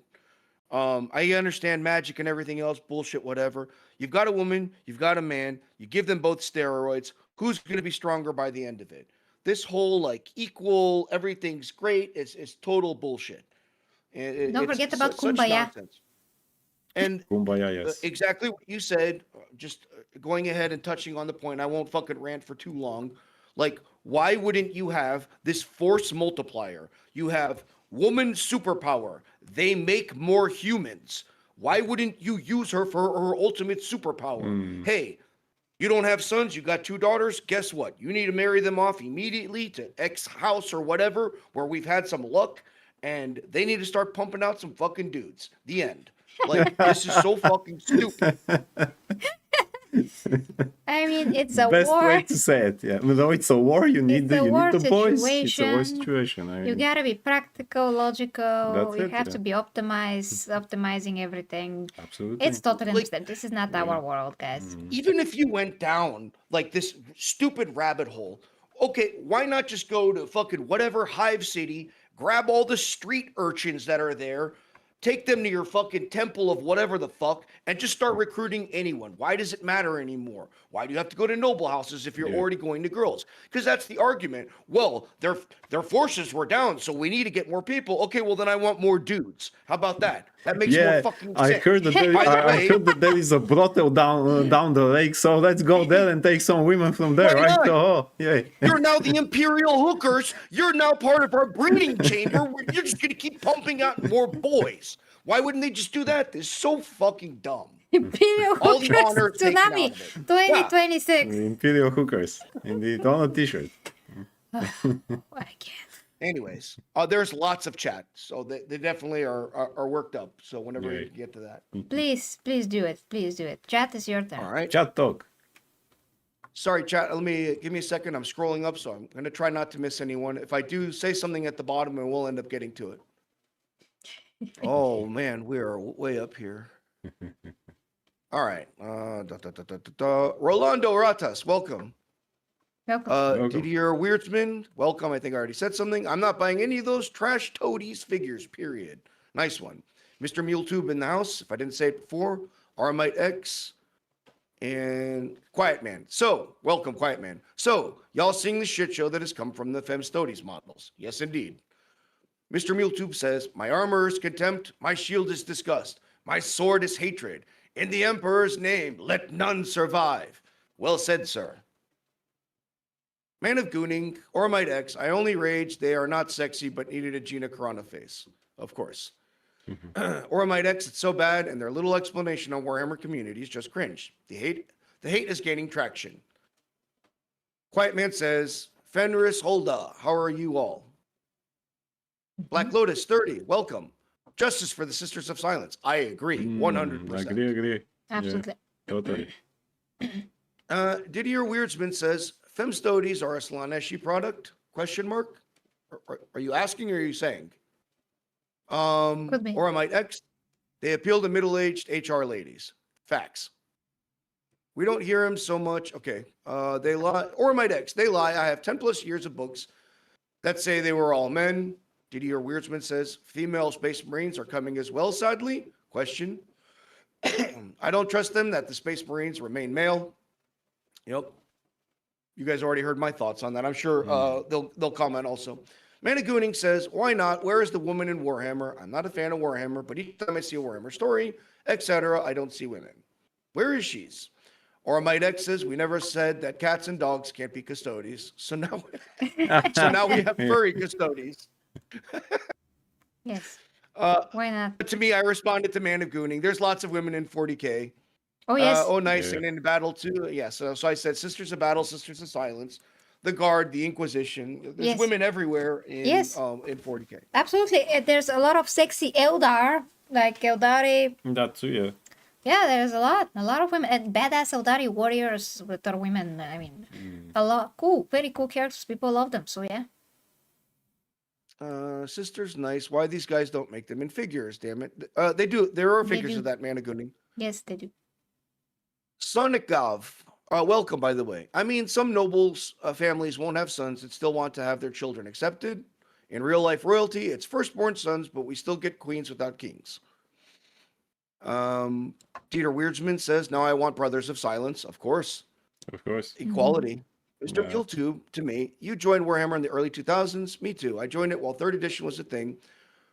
I understand magic and everything else, bullshit, whatever. You've got a woman, you've got a man, you give them both steroids. Who's going to be stronger by the end of it? This whole like equal, everything's great. It's total bullshit. Don't forget about such Kumbaya. nonsense. And Kumbaya, yes. exactly what you said, just going ahead and touching on the point, I won't fucking rant for too long. Like, why wouldn't you have this force multiplier? You have woman superpower. They make more humans. Why wouldn't you use her for her ultimate superpower? Hey, you don't have sons, you got 2 daughters. Guess what? You need to marry them off immediately to X house or whatever, where we've had some luck, and they need to start pumping out some fucking dudes. The end. Like, this is so fucking stupid. I mean, it's a Best war. way to say it, yeah. Though it's a war, you need It's a war the boys. It's a war situation. situation. I You mean, gotta be practical, logical. That's You it, have yeah. to be optimizing everything. absolutely. It's totally Like- understand. This is not our world, guys. Even if you went down like this stupid rabbit hole, okay, why not just go to fucking whatever Hive City, grab all the street urchins that are there, take them to your fucking temple of whatever the fuck, and just start recruiting anyone? Why does it matter anymore? Why do you have to go to noble houses if you're Yeah. already going to girls? Because that's the argument. Well, their forces were down, so we need to get more people. Okay, well then I want more dudes. How about that? That makes more Yeah, fucking I sense. heard that there, By the I way- heard that there is a brothel down the lake, so let's go there and take some women from there, Why right? not? Oh, yeah. You're now the imperial hookers. You're now part of our breeding chamber. You're just going to keep pumping out more boys. Why wouldn't they just do that? This is so fucking dumb. Imperial All the Hookers honor taken out Tsunami of it. 2026. The Imperial Hookers, indeed, on a t-shirt. I can't. Anyways, there's lots of chat, so they definitely are worked up. So whenever Yeah. you get to that. Please do it. Please do it. Chat is your turn. All right. Chat talk. Sorry, chat. Give me a second. I'm scrolling up, so I'm going to try not to miss anyone. If I do, say something at the bottom, and we'll end up getting to it. Oh man, we are way up here. All right. Rolando Ratas, welcome. Welcome. Welcome. Didier Weirdsman, welcome. I think I already said something. I'm not buying any of those trash toadies figures, period. Nice one. Mr. MuleTube in the house, if I didn't say it before. Armite X and Quiet Man. So, welcome, Quiet Man. So, y'all seeing the shit show that has come from the Femstodes models? Yes, indeed. Mr. MuleTube says, my armor is contempt, my shield is disgust, my sword is hatred. In the Emperor's name, let none survive. Well said, sir. Man of Gooning, Ormite X, I only rage, they are not sexy, but needed a Gina Carano face. Of course. Ormite X, it's so bad, and their little explanation on Warhammer community is just cringe. The hate is gaining traction. Quiet Man says, Fenris Holda, how are you all? Black Lotus 30, welcome. Justice for the Sisters of Silence. I agree, 100%. Agree. Absolutely. Totally. Didier Weirdsman says, Femstodes are a Slaneshi product? Question mark? Are you asking or are you saying? Could be. Or I might X, they appeal to middle-aged HR ladies. Facts. We don't hear them so much. Okay. They lie. Or I might X, they lie. I have 10 plus years of books that say they were all men. Didier Weirdsman says, female space marines are coming as well, sadly. Question. I don't trust them that the space marines remain male. Yep. You guys already heard my thoughts on that. I'm sure they'll comment also. Managooning says, why not? Where is the woman in Warhammer? I'm not a fan of Warhammer, but each time I see a Warhammer story, etc., I don't see women. Where is she? Or my ex says, we never said that cats and dogs can't be custodies. So now, so now we have furry custodies. Yes. Uh, Why not? to me, I responded to Man of Gooning. There's lots of women in 40K. Oh, yes. Oh, nice. Yeah. And in battle too. Yeah. So I said Sisters of Battle, Sisters of Silence, the Guard, the Inquisition. There's Yes. women everywhere in Yes. in 40K. Absolutely. There's a lot of sexy Eldar, like Eldari. That too, yeah. Yeah, there's a lot of women and badass Eldari warriors with their women. I mean, a lot. Cool. Very cool characters. People love them. So, yeah. Sisters, nice. Why these guys don't make them in figures? Damn it. They do. There are They figures do. of that Man of Gooning. Yes, they do. Sonikov, welcome, by the way. I mean, some nobles families won't have sons that still want to have their children accepted. In real life royalty, it's firstborn sons, but we still get queens without kings. Dieter Weirdsman says, now I want Brothers of Silence, of course. Of course. Equality. Mr. Yeah. Mule2, to me, you joined Warhammer in the early 2000s. Me too. I joined it while 3rd edition was a thing.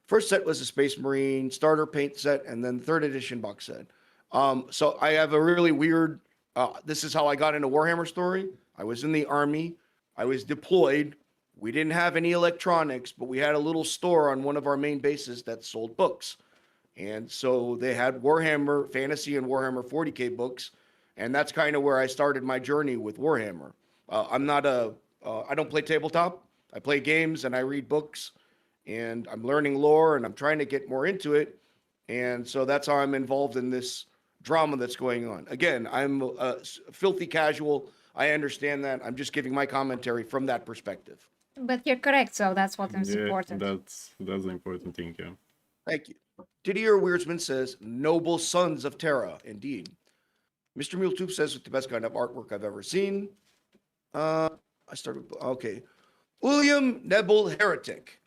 First set was a Space Marine starter paint set, and then 3rd edition box set. So I have a really weird, this is how I got into Warhammer story. I was in the army. I was deployed. We didn't have any electronics, but we had a little store on one of our main bases that sold books. And so they had Warhammer Fantasy and Warhammer 40K books. And that's kind of where I started my journey with Warhammer. I don't play tabletop. I play games and I read books. And I'm learning lore and I'm trying to get more into it. And so that's how I'm involved in this drama that's going on. Again, I'm a filthy casual. I understand that. I'm just giving my commentary from that perspective. But you're correct, so that's what is Yeah, important. that's the important thing, yeah. Thank you. Didier Weirdsman says, noble sons of Terra, indeed. Mr. Mule2 says, it's the best kind of artwork I've ever seen. Okay. William Nebel Heretic,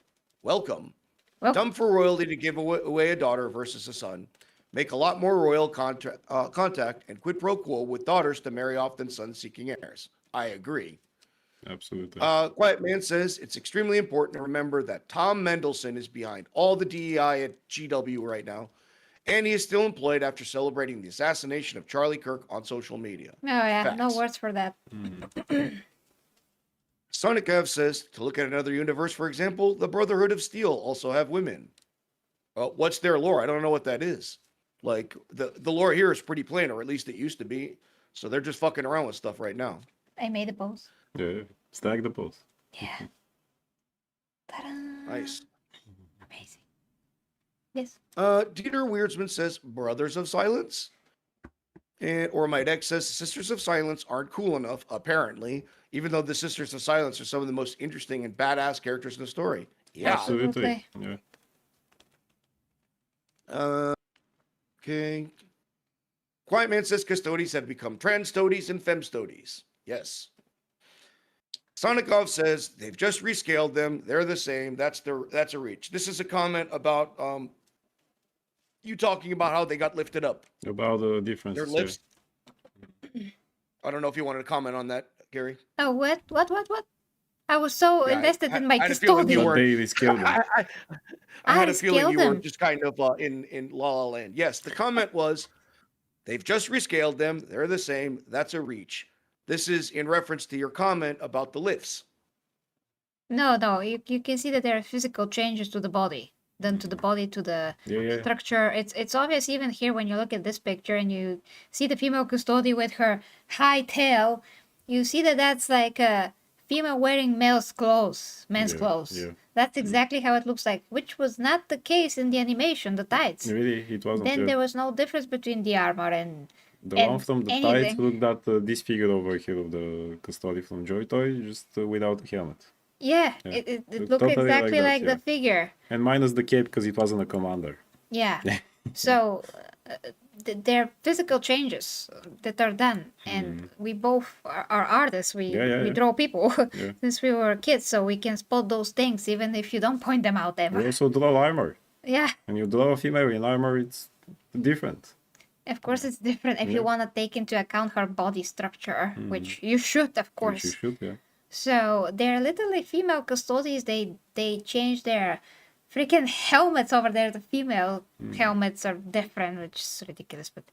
welcome. Well, Dumb for royalty to give away a daughter versus a son. Make a lot more royal contact and quid pro quo with daughters to marry off than sons seeking heirs. I agree. Absolutely. Quiet Man says it's extremely important to remember that Tom Mendelsohn is behind all the DEI at GW right now, and he is still employed after celebrating the assassination of Charlie Kirk on social media. no, yeah, no Facts. words for that. Sonikov says to look at another universe, for example, the Brotherhood of Steel also have women. What's their lore? I don't know what that is. Like the lore here is pretty plain, or at least it used to be. So they're just fucking around with stuff right now. I made a pose. Yeah, stack the post. Yeah. Ta-da! Nice. Amazing. Yes. Dieter Weirdsman says Brothers of Silence. And or my ex says Sisters of Silence aren't cool enough, apparently, even though the Sisters of Silence are some of the most interesting and badass characters in the story. Yeah. Absolutely. Yeah. Okay. Quiet Man says Custodes have become Transtodes and Femstodes. Yes. Sonikov says they've just rescaled them. They're the same. That's a reach. This is a comment about you talking about how they got lifted up. About the Their differences. lifts. I don't know if you wanted to comment on that, Gary. Oh, what? I was so Yeah, invested in my I had a feeling you custodian. were- They killed them. I had a I feeling you scaled were them. just kind of in La La Land. Yes, the comment was they've just rescaled them. They're the same. That's a reach. This is in reference to your comment about the lifts. No, you can see that there are physical changes to the body, then to the body, to the Yeah. structure. It's obvious even here when you look at this picture and you see the female custodian with her high tail. You see that that's like a female wearing men's clothes. Yeah. That's exactly how it looks like, which was not the case in the animation, the tights. Really, it wasn't. Then Yeah. there was no difference between the armor and The and one from the anything. tights looked at this figure over here of the custody from Joy Toy, just without a helmet. yeah, Yeah, it looked looked totally like exactly that, like yeah. the figure. And minus the cape because it wasn't a commander. Yeah. So they're physical changes that are done, and we both are artists. We Yeah. draw people Yeah. since we were kids, so we can spot those things even if you don't point them out We ever. also draw armor. Yeah, When you draw a female in armor, it's different. of course it's different if you Yeah. want to take into account her body structure, which you should, of Which course. you should, yeah. So they're literally female custodians. They change their freaking helmets over there. The female helmets are different, which is ridiculous. But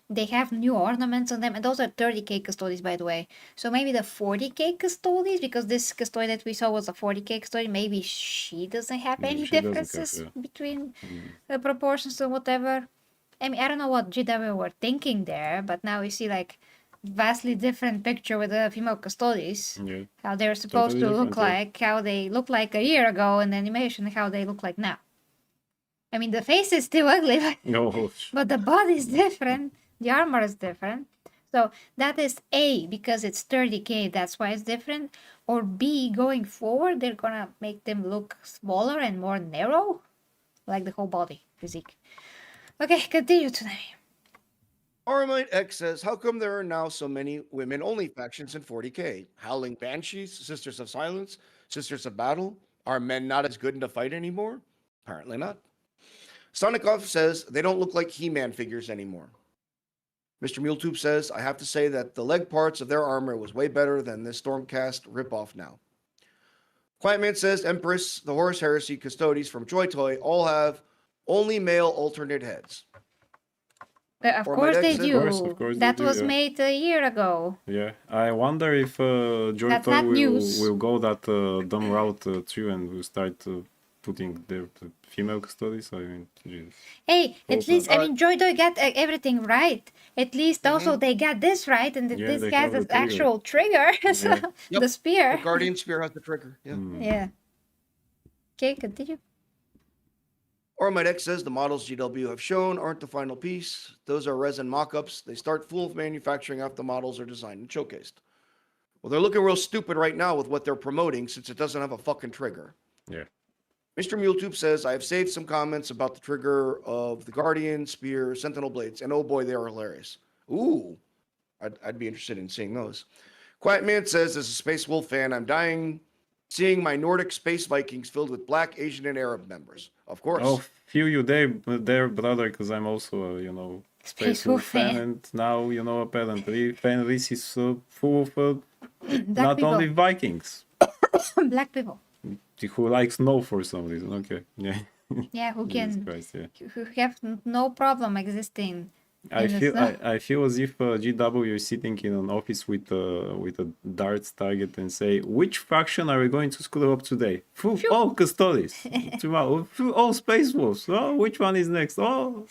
they have new ornaments on them, and those are 30k Custodes, by the way. So maybe the 40k Custodes, because this Custode that we saw was a 40k Custode, maybe she doesn't have Maybe any she doesn't have, differences yeah. between the proportions or whatever. I mean, I don't know what GW were thinking there, but now we see like vastly different picture with the female Custodes. Yeah. How they're supposed Totally to look different, yeah. like, how they look like a year ago in the animation, how they look like now. I mean, the face is still ugly, but the body is different. The armor is different. So that is A, because it's 30k, that's why it's different. Or B, going forward, they're gonna make them look smaller and more narrow, like the whole body physique. Okay, continue today. Armite X says, how come there are now so many women-only factions in 40k? Howling Banshees, Sisters of Silence, Sisters of Battle? Are men not as good in the fight anymore? Apparently not. Sonikov says, they don't look like He-Man figures anymore. Mr. MuleTube says, I have to say that the leg parts of their armor was way better than this Stormcast ripoff now. Quietman says, Empress, the Horus Heresy, Custodes from Joy Toy all have only male alternate heads. Of Or course my they ex says- do. Of course they That do, was yeah. made a year ago. Yeah, I wonder if Joy That's Toy not news. will go that dumb route too and will start putting their female Custodes. I mean, Jesus. Hey, at Also- least, I mean, Joy Toy got everything right. At least also they got this right, and Yeah, this they has have the an trigger. actual trigger. So, Yeah. Yep. the spear. The Guardian Spear has the trigger. Yeah. Yeah. Okay, continue. Ormite X says the models GW have shown aren't the final piece. Those are resin mock-ups. They start full manufacturing after the models are designed and showcased. Well, they're looking real stupid right now with what they're promoting since it doesn't have a fucking trigger. Yeah. Mr. MuleTube says, I have saved some comments about the trigger of the Guardian, Spear, Sentinel Blades, and oh boy, they are hilarious. Ooh, I'd be interested in seeing those. Quiet Man says, as a Space Wolf fan, I'm dying seeing my Nordic space Vikings filled with Black, Asian, and Arab members. Of course. Oh, feel you there, brother, because I'm also a Space Wolf fan, and now apparently fan list is full of not people. only Vikings Black people. who like snow for some reason. Okay, yeah. Yeah, who Jesus can, Christ, yeah. who have no problem existing. I in the feel snow. I feel as if GW is sitting in an office with a darts target and say, which faction are we going to screw up today? Oh, Custodes. Tomorrow, oh, Space Wolves. Oh, which one is next? Oh,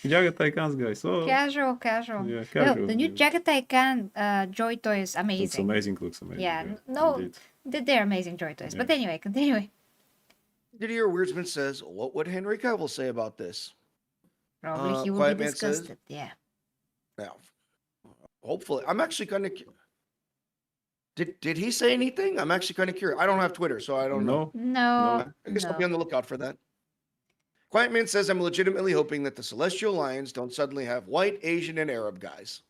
Jagatai Khans, guys. Oh, Casual. Yeah, Well, casual, the new yeah. Jagatai Khan Joy Toy is amazing. looks amazing. Looks amazing. Yeah, Yeah, no, indeed. they're amazing Joy Toys. But Yeah. anyway, continue. Didier Weirdsman says, what would Henry Cavill say about this? Probably he will Quiet be Man says- disgusted. Yeah. Now, hopefully, I'm actually kind of. Did he say anything? I'm actually kind of curious. I don't have Twitter, so I don't know. No. I guess I'll be on the lookout for that. Quiet Man says, I'm legitimately hoping that the Celestial Lions don't suddenly have white, Asian, and Arab guys.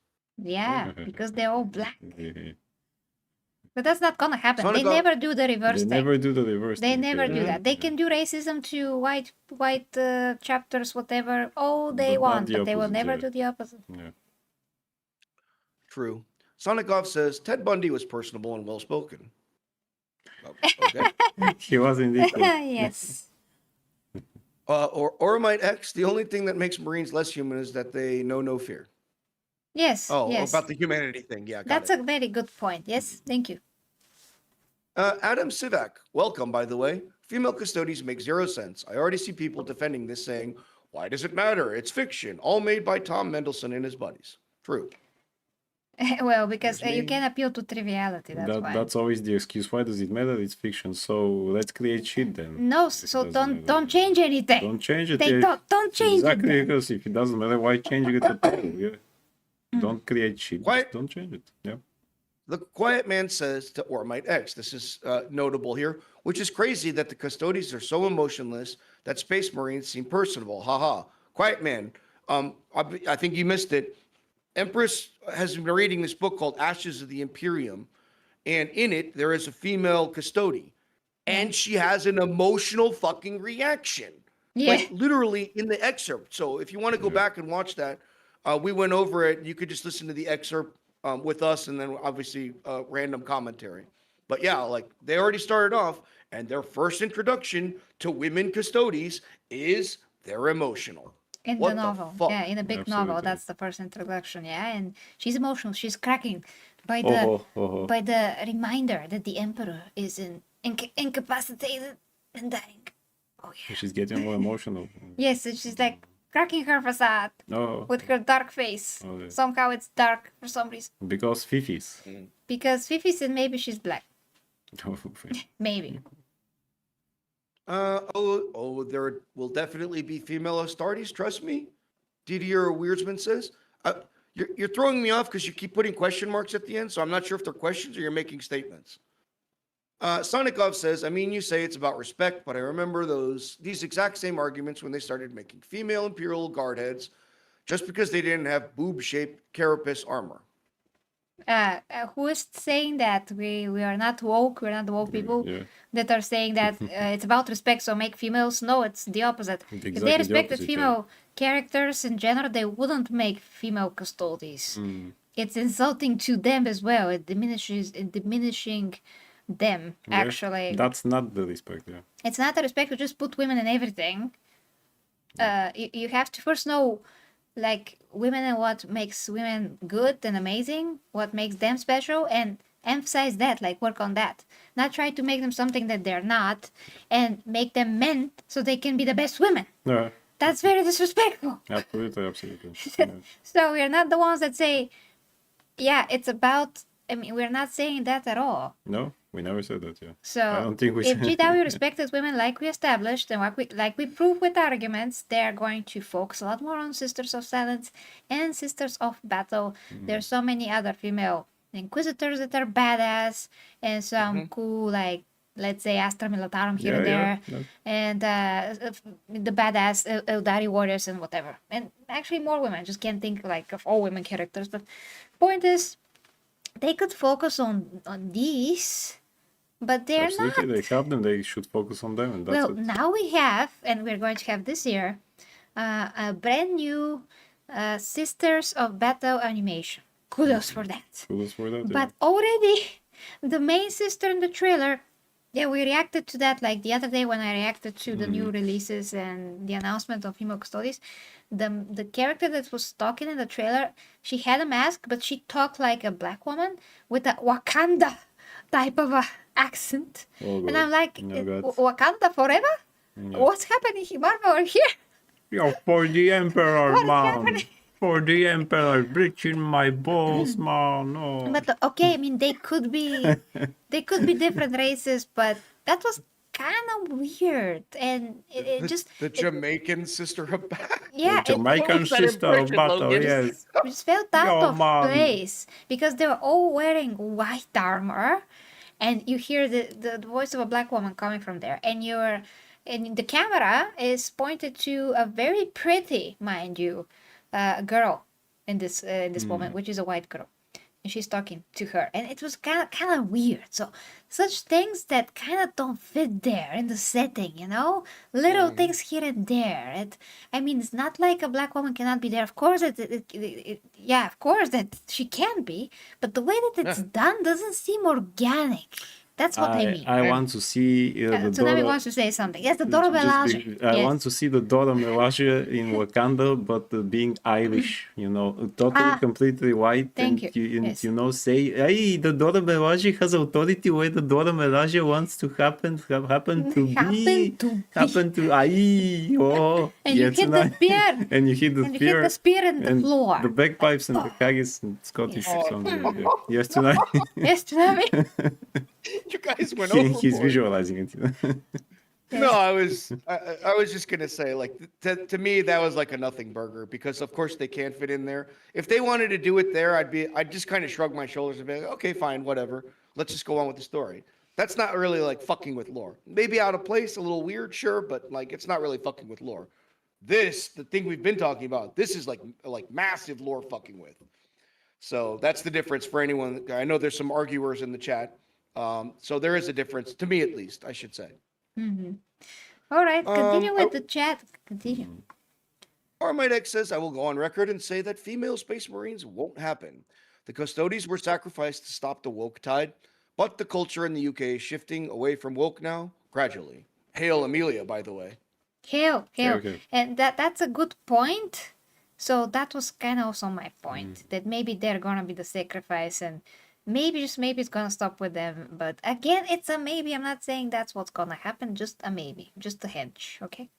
Yeah, because they're all black. Yeah. But that's not gonna happen. Sonic They Up- never do the They reverse thing. never do the reverse. They thing, never yeah. do that. They Yeah. can do racism to white chapters, whatever, all they But not want, the but they will opposite, never yeah. do the opposite. Yeah. True. Sonikov says, Ted Bundy was personable and well spoken. Okay. He was indeed. Yes. Or Ormite X, the only thing that makes Marines less human is that they know no fear. Yes. Oh, yes. about the humanity thing. Yeah, got That's it. a very good point. Yes, thank you. Adam Sivak, welcome, by the way. Female Custodes make zero sense. I already see people defending this saying, why does it matter? It's fiction, all made by Tom Mendelsohn and his buddies. True. Well, because There's you me. can appeal to triviality. That's why. That's always the excuse. Why does it matter? It's fiction. So let's create shit then. No, If it so doesn't matter. don't change anything. Don't change it. They yeah. don't change Exactly, it. then. because if it doesn't matter, why change it at all? Yeah. Don't create shit. Why- Just don't change it. Yeah. The Quiet Man says to Ormite X, this is notable here, which is crazy that the Custodes are so emotionless that Space Marines seem personable. Haha. Quiet Man, I think you missed it. Empress has been reading this book called Ashes of the Imperium, and in it, there is a female Custode, and she has an emotional fucking reaction. Yeah. Like literally in the excerpt. So if you want to go back and watch that, we went over it. You could just listen to the excerpt with us, and then obviously random commentary. But yeah, like they already started off, and their first introduction to women Custodes is they're emotional. In What the the novel, fuck? yeah, in a big novel, Absolutely. that's the first introduction, yeah, and she's emotional. She's cracking by Oh. the reminder that the emperor is incapacitated and dying. Oh yeah. She's getting more emotional. Yes, and she's like cracking her facade Oh, with her dark face. okay. Somehow it's dark for some reason. Because Fifi's. Because Fifi said maybe she's black. Oh, Maybe. There will definitely be female Astartes, trust me. Didier Weirdsman says. You're throwing me off because you keep putting question marks at the end, so I'm not sure if they're questions or you're making statements. Sonikov says, I mean, you say it's about respect, but I remember these exact same arguments when they started making female Imperial guard heads just because they didn't have boob-shaped carapace armor. Who is saying that we are not woke? We're not woke people Yeah. that are saying that it's about respect, so make females. No, it's the opposite. If Exactly they the respected opposite, female characters in general, they wouldn't make female custodes. It's insulting to them as well. It diminishing them, Yeah, actually. that's not the respect, yeah. It's not a respect to just put women in everything. You have to first know, like, women and what makes women good and amazing, what makes them special, and emphasize that, like, work on that. Not try to make them something that they're not, and make them men so they can be the best women. Yeah, That's very disrespectful. absolutely. So we're not the ones that say, yeah, it's about. I mean, we're not saying that at all. No, we never said that, yeah. So I don't think we if said GW respected women like we established and like we proved with arguments, they're going to focus a lot more on Sisters of Silence and Sisters of Battle. There's so many other female inquisitors that are badass and some cool, like, let's say Astra Militarum here and there, and the badass Eldari warriors and whatever. And actually more women. I just can't think like of all women characters. But point is, they could focus on these, but they're Absolutely, not. they have them, they should focus on them, and that's Well, it. now we have, and we're going to have this year, a brand new Sisters of Battle animation. Kudos for that. Kudos for that, yeah. But already, the main sister in the trailer, yeah, we reacted to that like the other day when I reacted to the new releases and the announcement of Female Custodes. The character that was talking in the trailer, she had a mask, but she talked like a black woman with a Wakanda type of a accent. Oh, And God. I'm like, Oh, God. Wakanda forever? What's happening here, Marvel, over here? Yo, for the Emperor, What is man. happening? For the Emperor, breaching my balls, man. No. But okay, I mean they could be different races, but that was kind of weird, and it just The Jamaican sister of yeah, The Jamaican was that sister of impression, battle, Logan? yes. it just felt out Yo, of man. place because they were all wearing white armor, and you hear the voice of a black woman coming from there, and the camera is pointed to a very pretty, mind you, girl in this moment, which is a white girl, and she's talking to her, and it was kind of weird. So such things that kind of don't fit there in the setting, little things here and there. I mean, it's not like a black woman cannot be there. Of course, yeah, of course that she can be, but the way that it's done doesn't seem organic. That's what I mean. I want to see the Tsunami Dora. wants to say something. Yes, the Dora Milaje. I Yes. want to see the Dora Milaje in Wakanda, but being Irish, totally completely white. Thank and you. And Yes. say, hey, the Dora Milaje has authority where the Dora Milaje wants to happen to aye, oh, And you hit the spear. and you hit the And you spear. hit the spear in the floor. The bagpipes and the haggis and Scottish song. Yes, tonight. Yes, Tsunami. You guys went He's overboard. visualizing it. No, I was just gonna say, like, to me that was like a nothing burger because of course they can't fit in there. If they wanted to do it there, I'd just kind of shrug my shoulders and be like, okay, fine, whatever. Let's just go on with the story. That's not really like fucking with lore. Maybe out of place, a little weird, sure, but like it's not really fucking with lore. The thing we've been talking about, this is like massive lore fucking with. So that's the difference for anyone. I know there's some arguers in the chat. So there is a difference, to me at least, I should say. All right, continue with the chat. Continue. Armidex says, I will go on record and say that female space marines won't happen. The Custodes were sacrificed to stop the woke tide, but the culture in the UK is shifting away from woke now, gradually. Hail Amelia, by the way. Hell. Okay. And that's a good point. So that was kind of also my point, that maybe they're gonna be the sacrifice, and maybe, just maybe, it's gonna stop with them. But again, it's a maybe. I'm not saying that's what's gonna happen, just a maybe, just a hedge, okay?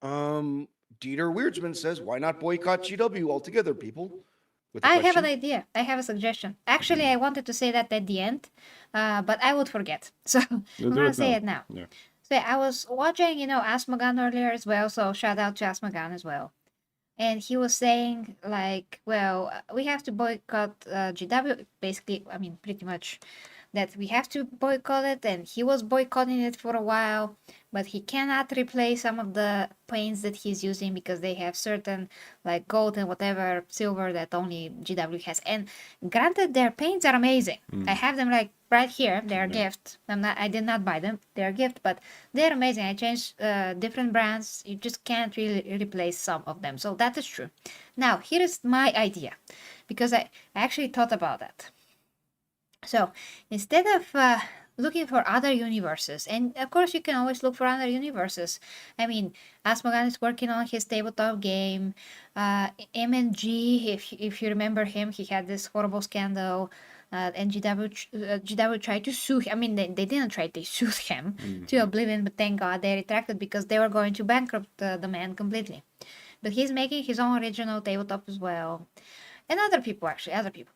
Dieter Weirdsman says, why not boycott GW altogether, people? With a I have an question. idea. I have a suggestion. Actually, I wanted to say that at the end, but I would forget. So I'm You do gonna it say now. it now. Yeah. So I was watching, Asmogan earlier as well. So shout out to Asmogan as well. And he was saying like, well, we have to boycott GW. Basically, I mean, pretty much that we have to boycott it, and he was boycotting it for a while, but he cannot replace some of the paints that he's using because they have certain, like, gold and whatever silver that only GW has. And granted, their paints are amazing. I have them like right here. They're a gift. I did not buy them. They're a gift, but they're amazing. I changed different brands. You just can't really replace some of them. So that is true. Now, here is my idea, because I actually thought about that. So instead of looking for other universes, and of course you can always look for other universes. I mean, Asmogan is working on his tabletop game. MNG, if you remember him, he had this horrible scandal. And GW tried to sue him. I mean, they didn't try, they sued him to oblivion, but thank God they retracted, because they were going to bankrupt the man completely. But he's making his own original tabletop as well. And other people, actually, other people.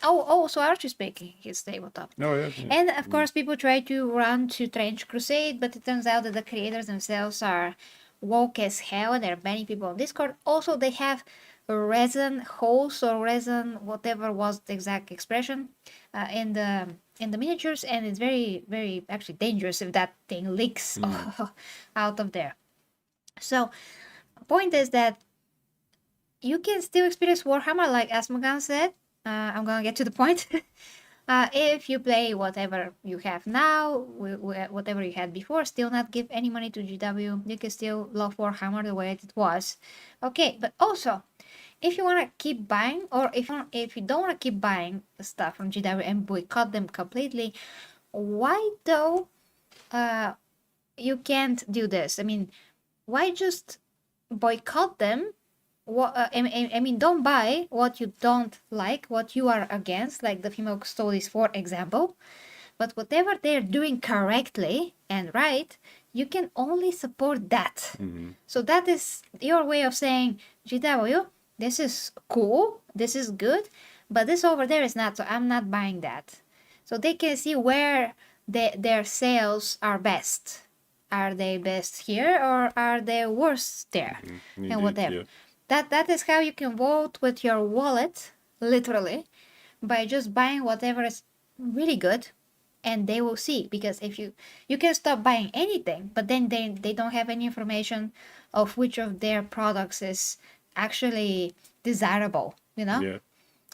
So Archie's making his tabletop. Oh yeah. And of course, people try to run to Trench Crusade, but it turns out that the creators themselves are woke as hell, and there are many people on Discord. Also, they have resin holes, or resin, whatever was the exact expression, in the miniatures, and it's very, very actually dangerous if that thing leaks out of there. So, point is that you can still experience Warhammer, like Asmogan said. I'm gonna get to the point. If you play whatever you have now, whatever you had before, still not give any money to GW, you can still love Warhammer the way it was. Okay, but also, if you want to keep buying, or if you don't want to keep buying stuff from GW and boycott them completely, why though you can't do this? I mean, why just boycott them? I mean, don't buy what you don't like, what you are against, like the female custodies, for example. But whatever they're doing correctly and right, you can only support that. So that is your way of saying, GW, this is cool, this is good, but this over there is not, so I'm not buying that. So they can see where their sales are best. Are they best here, or are they worse there? And whatever. Yeah. That is how you can vote with your wallet, literally, by just buying whatever is really good, and they will see. Because if you can stop buying anything, but then they don't have any information of which of their products is actually desirable, Yeah.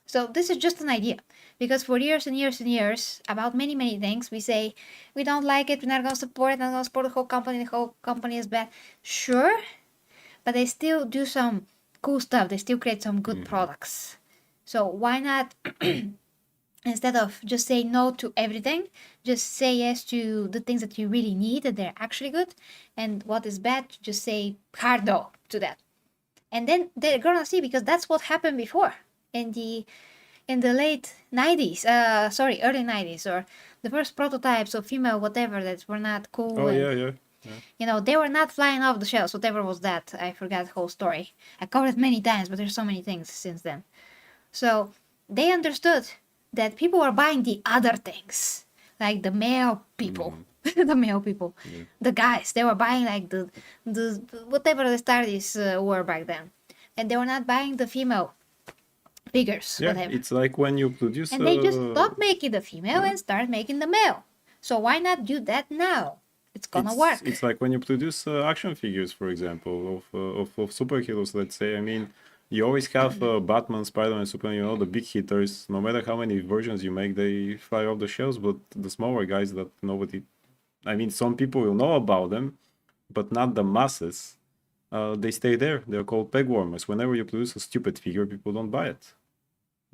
So this is just an idea, because for years and years and years, about many, many things, we say we don't like it, we're not going to support it, not going to support the whole company is bad. Sure, but they still do some cool stuff. They still create some good products. So why not, instead of just say no to everything, just say yes to the things that you really need, that they're actually good, and what is bad, just say hard no to that. And then they're gonna see, because that's what happened before in the late 90s, early 90s, or the first prototypes of female whatever that were not cool. Oh and, yeah. they were not flying off the shelves, whatever was that. I forgot the whole story. I covered it many times, but there's so many things since then. So they understood that people were buying the other things, like the male people. The male people, the guys, they were buying like the whatever the Stardies were back then, and they were not buying the female figures, Yeah. whatever. It's like when you produce. And they just stopped making the female and start making the male. So why not do that now? It's gonna work. It's like when you produce action figures, for example, of superheroes. Let's say. I mean, you always have Batman, Spider-Man, Superman. The big hitters. No matter how many versions you make, they fly off the shelves. But the smaller guys that nobody, I mean, some people will know about them, but not the masses. They stay there. They're called peg warmers. Whenever you produce a stupid figure, people don't buy it.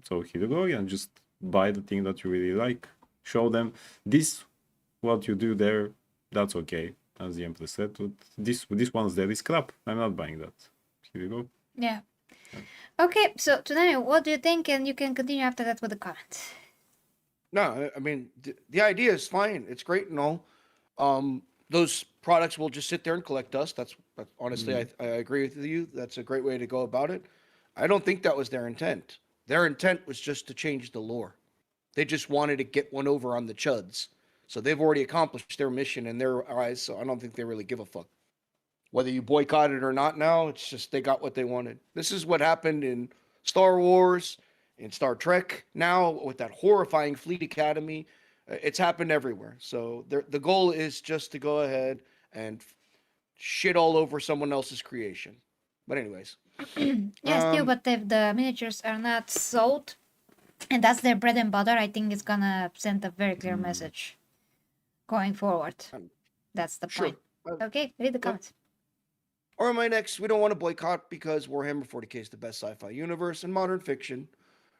So here you go again. Just buy the thing that you really like. Show them this, what you do there. That's okay. as the Empress said, this one's there is crap. I'm not buying that. Here you go. Yeah. Okay, so Tsunami, what do you think? And you can continue after that with the comments. No, I mean the idea is fine. It's great and all. Those products will just sit there and collect dust. That's honestly, I agree with you. That's a great way to go about it. I don't think that was their intent. Their intent was just to change the lore. They just wanted to get one over on the Chuds. So they've already accomplished their mission in their eyes. So I don't think they really give a fuck. Whether you boycott it or not now, it's just they got what they wanted. This is what happened in Star Wars, in Star Trek now with that horrifying Fleet Academy. It's happened everywhere. So the goal is just to go ahead and shit all over someone else's creation. But anyways. Yeah, still, but if the miniatures are not sold, and that's their bread and butter, I think it's gonna send a very clear message going forward. That's the Sure. point. Okay, read the comments. Or my next, we don't want to boycott because Warhammer 40k is the best sci-fi universe and modern fiction.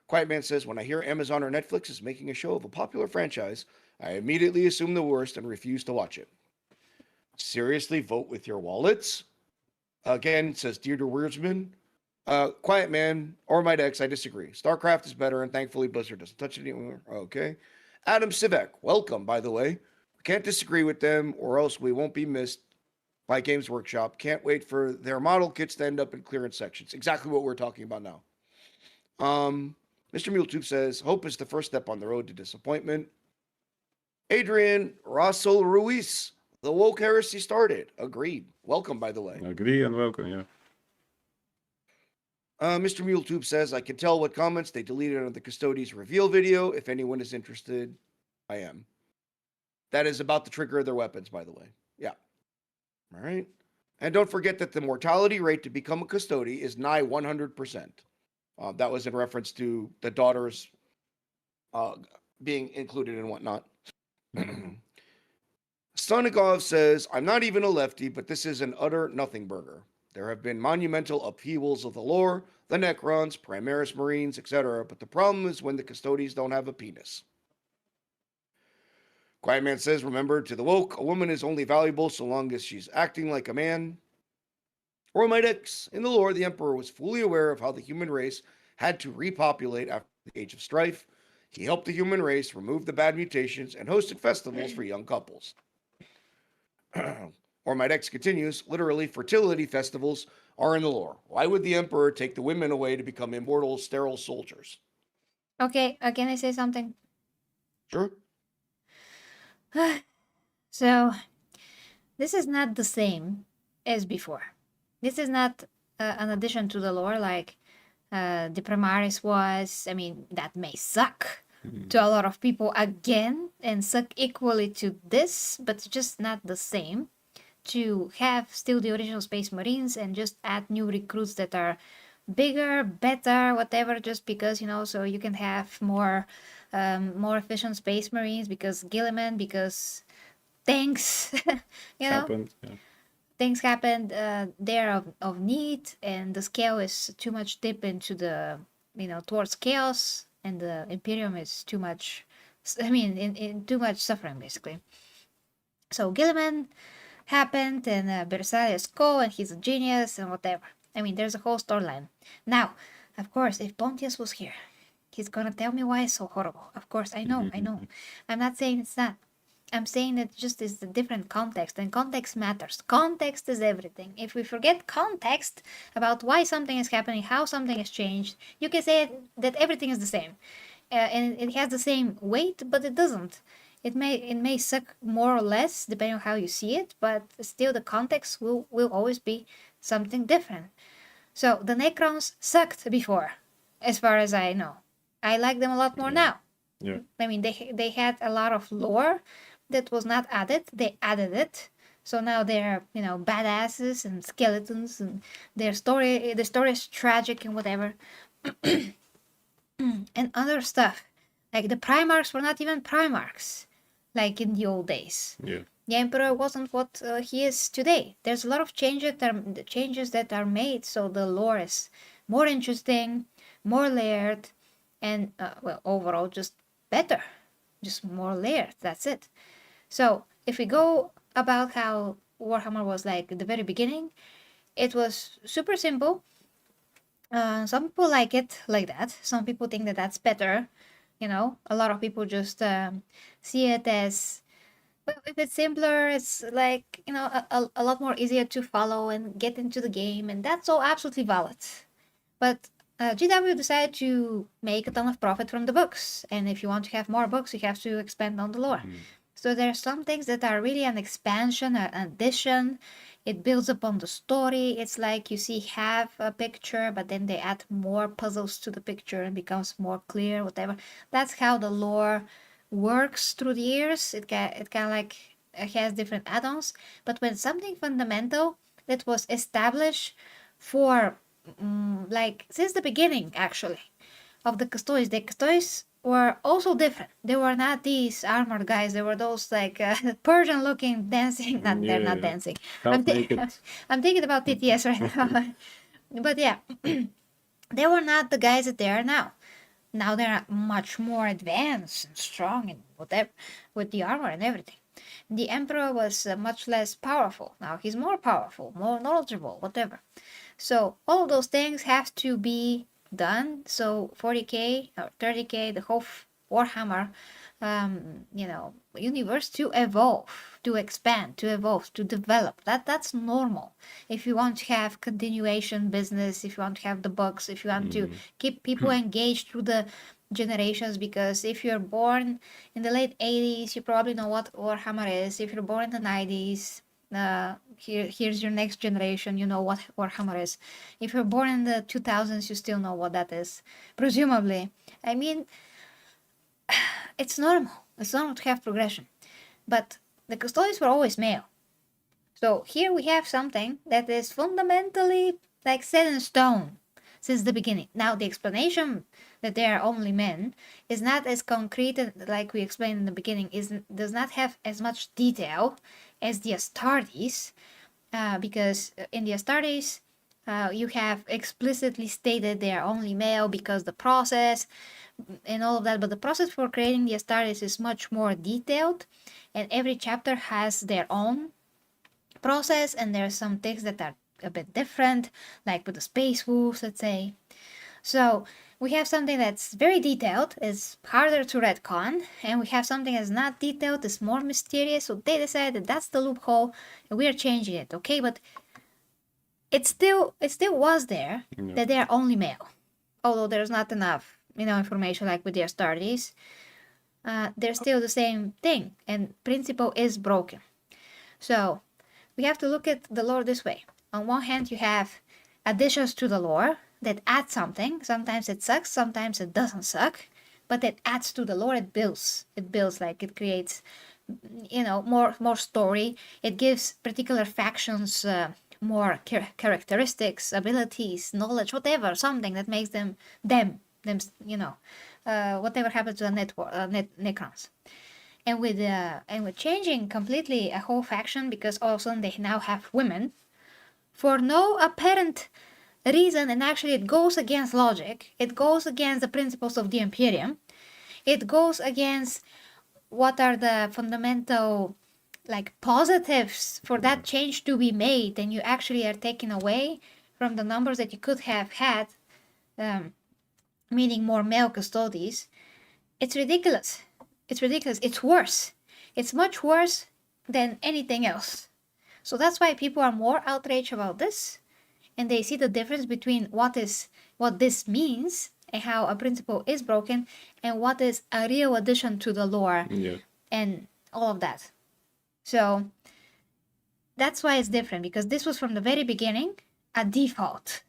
Quiet Man says, when I hear Amazon or Netflix is making a show of a popular franchise, I immediately assume the worst and refuse to watch it. Seriously, vote with your wallets? Again, says Deirdre Wiersman. Quiet Man, or my Dex, I disagree. StarCraft is better, and thankfully Blizzard doesn't touch it anymore. Okay. Adam Sivek, welcome, by the way. We can't disagree with them, or else we won't be missed by Games Workshop. Can't wait for their model kits to end up in clearance sections. Exactly what we're talking about now. Mr. MuleTube says, hope is the first step on the road to disappointment. Adrian Russell Ruiz, the woke heresy started. Agreed. Welcome, by the way. Agree and welcome, yeah. Mr. MuleTube says, I can tell what comments they deleted on the Custodes reveal video. If anyone is interested, I am. That is about the trigger of their weapons, by the way. Yeah. All right. And don't forget that the mortality rate to become a Custode is nigh 100%. That was in reference to the daughters being included and whatnot. Sonikov says, I'm not even a lefty, but this is an utter nothing burger. There have been monumental upheavals of the lore, the Necrons, Primaris Marines, etc., but the problem is when the Custodes don't have a penis. Quiet Man says, remember, to the woke, a woman is only valuable so long as she's acting like a man. Oromitex, in the lore, the Emperor was fully aware of how the human race had to repopulate after the Age of Strife. He helped the human race remove the bad mutations and hosted festivals for young couples. Oromitex continues, literally, fertility festivals are in the lore. Why would the Emperor take the women away to become immortal, sterile soldiers? Okay, can I say something? Sure. So, this is not the same as before. This is not an addition to the lore like the Primaris was. I mean, that may suck to a lot of people again and suck equally to this, but it's just not the same. To have still the original Space Marines and just add new recruits that are bigger, better, whatever, just because, so you can have more efficient Space Marines because Gilliman, because things, Happened, yeah. things happened there of need, and the scale is too much dip into the, towards chaos, and the Imperium is too much, in too much suffering, basically. So Gilliman happened, and Bersalius Ko, and he's a genius, and whatever. There's a whole storyline. Now, of course, if Pontius was here, he's gonna tell me why it's so horrible. Of course, I know. I'm not saying it's not. I'm saying that just is a different context, and context matters. Context is everything. If we forget context about why something is happening, how something has changed, you can say that everything is the same. And it has the same weight, but it doesn't. It may suck more or less depending on how you see it, but still the context will always be something different. So the Necrons sucked before, as far as I know. I like them a lot more now. Yeah. They had a lot of lore that was not added. They added it. So now they're, badasses and skeletons, and the story is tragic and whatever. And other stuff. Like the Primarchs were not even Primarchs, like in the old days. Yeah. The Emperor wasn't what he is today. There's a lot of changes that are made, so the lore is more interesting, more layered, and overall just better, just more layered. That's it. So if we go about how Warhammer was like the very beginning. It was super simple. Some people like it like that. Some people think that that's better. A lot of people just see it as, well, if it's simpler, it's like, a lot more easier to follow and get into the game, and that's all absolutely valid. But GW decided to make a ton of profit from the books, and if you want to have more books, you have to expand on the lore. So there are some things that are really an expansion, an addition. It builds upon the story. It's like you see half a picture, but then they add more puzzles to the picture and becomes more clear, whatever. That's how the lore works through the years. It kind of like has different add-ons. But when something fundamental that was established for like since the beginning actually of the Custodes were also different. They were not these armored guys. They were those like Persian looking dancing. They're not dancing. Half naked. I'm thinking about TTS right now. But yeah, they were not the guys that they are now. Now they're much more advanced and strong and whatever with the armor and everything. The Emperor was much less powerful. Now he's more powerful, more knowledgeable, whatever. So all of those things have to be done. So 40k or 30k, the whole Warhammer, universe to evolve, to expand, to evolve, to develop. That's normal. If you want to have continuation business, if you want to have the books, if you want to keep people engaged through the generations, because if you're born in the late 80s, you probably know what Warhammer is. If you're born in the 90s, here's your next generation, you know what Warhammer is. If you're born in the 2000s, you still know what that is, presumably. I mean, it's normal to have progression, but the Custodes were always male. So here we have something that is fundamentally like set in stone since the beginning. Now the explanation that they are only men is not as concrete like we explained in the beginning, does not have as much detail as the Astartes, because in the Astartes you have explicitly stated they are only male because the process and all of that, but the process for creating the Astartes is much more detailed, and every chapter has their own process, and there are some things that are a bit different, like with the space wolves, let's say. So we have something that's very detailed, is harder to retcon, and we have something that's not detailed, is more mysterious. So they decided that that's the loophole, and we are changing it, okay? But it still was there that they are only male, although there's not enough, information like with the Astartes. They're still the same thing, and principle is broken. So we have to look at the lore this way. On one hand, you have additions to the lore that add something. Sometimes it sucks, sometimes it doesn't suck, but it adds to the lore. It builds, like it creates, more story. It gives particular factions more characteristics, abilities, knowledge, whatever, something that makes them, whatever happens to the Necrons. And with changing completely a whole faction, because all of a sudden they now have women, for no apparent reason, and actually it goes against logic, it goes against the principles of the Imperium, it goes against what are the fundamental positives for that change to be made, and you actually are taking away from the numbers that you could have had, meaning more male Custodes. It's ridiculous. It's worse. It's much worse than anything else. So that's why people are more outraged about this, and they see the difference between what this means and how a principle is broken, and what is a real addition to the lore, and all of that. So that's why it's different, because this was from the very beginning a default.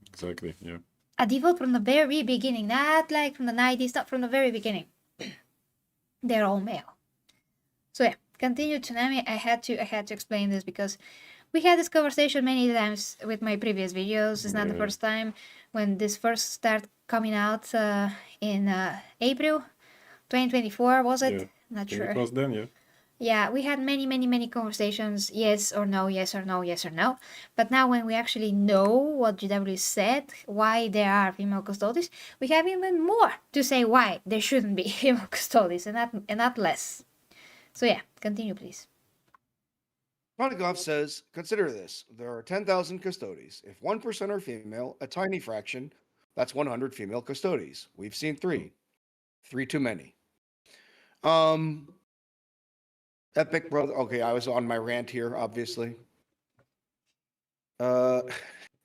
Exactly, yeah. A default from the very beginning, not like from the 90s, not from the very beginning. They're all male. So yeah, continue Tsunami. I had to explain this because we had this conversation many times with my previous videos. It's not the first time. When this first started coming out in April 2024, was it? Yeah. Not sure. It was then, yeah. Yeah, we had many conversations, yes or no, yes or no, yes or no. But now when we actually know what GW said, why there are female Custodes, we have even more to say why there shouldn't be female Custodes, and not less. So yeah, continue please. Ponegov says, consider this. There are 10,000 Custodes. If 1% are female, a tiny fraction, that's 100 female Custodes. We've seen 3. 3 too many. Epic brother. Okay, I was on my rant here, obviously.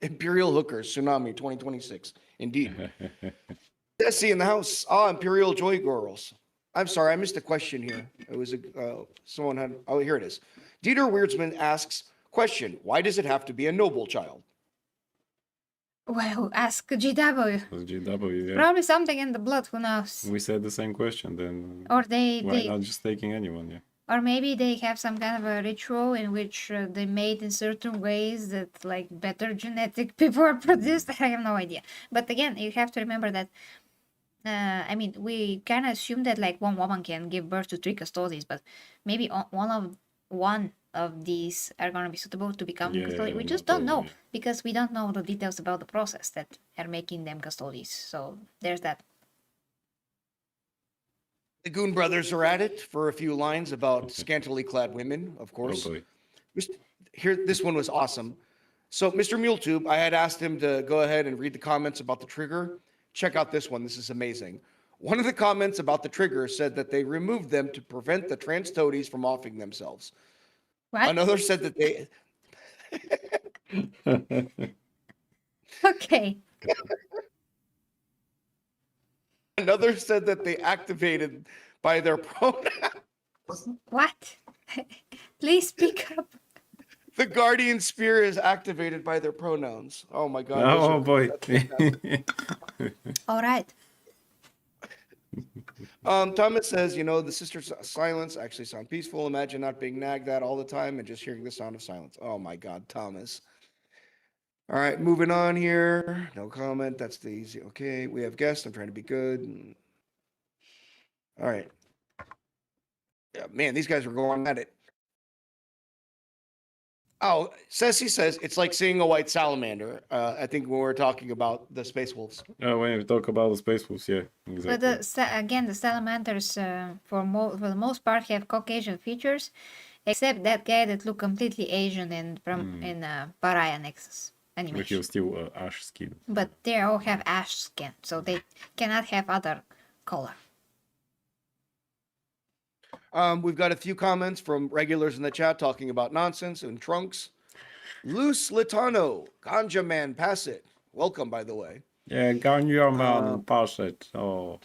Imperial hookers, tsunami 2026. Indeed. Jesse in the house. Imperial joy girls. I'm sorry, I missed a question here. It was someone had. Oh, here it is. Dieter Weirdsman asks, question: why does it have to be a noble child? Well, ask GW. GW, yeah. Probably something in the blood, who knows? We said the same question then. Or why not just taking anyone, yeah? Or maybe they have some kind of a ritual in which they made in certain ways that like better genetic people are produced. I have no idea. But again, you have to remember that I mean, we kind of assume that like one woman can give birth to 3 Custodes, but maybe one of these are going to be suitable to become Custodes. We just don't know because we don't know the details about the process that are making them Custodes. So there's that. The Goon brothers are at it for a few lines about scantily clad women, of course. Oh boy. Here, this one was awesome. So, Mr. MuleTube, I had asked him to go ahead and read the comments about the trigger. Check out this one. This is amazing. One of the comments about the trigger said that they removed them to prevent the trans toadies from offing themselves. What? Another said that they. Okay. Another said that they activated by their pronouns. What? Please speak up. The guardian spear is activated by their pronouns. Oh my god. Oh boy. All right. Thomas says, you know, the sisters' silence actually sound peaceful. Imagine not being nagged at all the time and just hearing the sound of silence. Oh my god, Thomas. All right, moving on here. No comment. That's the easy. Okay, we have guests. I'm trying to be good. All right. Yeah, man, these guys are going at it. Oh, Ceci says it's like seeing a white salamander. I think when we're talking about the space wolves. When we talk about the space wolves, yeah, exactly. But again, the salamanders, for the most part, have Caucasian features, except that guy that looked completely Asian in Pariah Nexus animation. But he was still ash skin. But they all have ash skin, so they cannot have other color. We've got a few comments from regulars in the chat talking about nonsense and trunks. Luce Litano, Ganja Man, pass it. Welcome, by the way. Yeah, Ganja Man, pass it. Oh.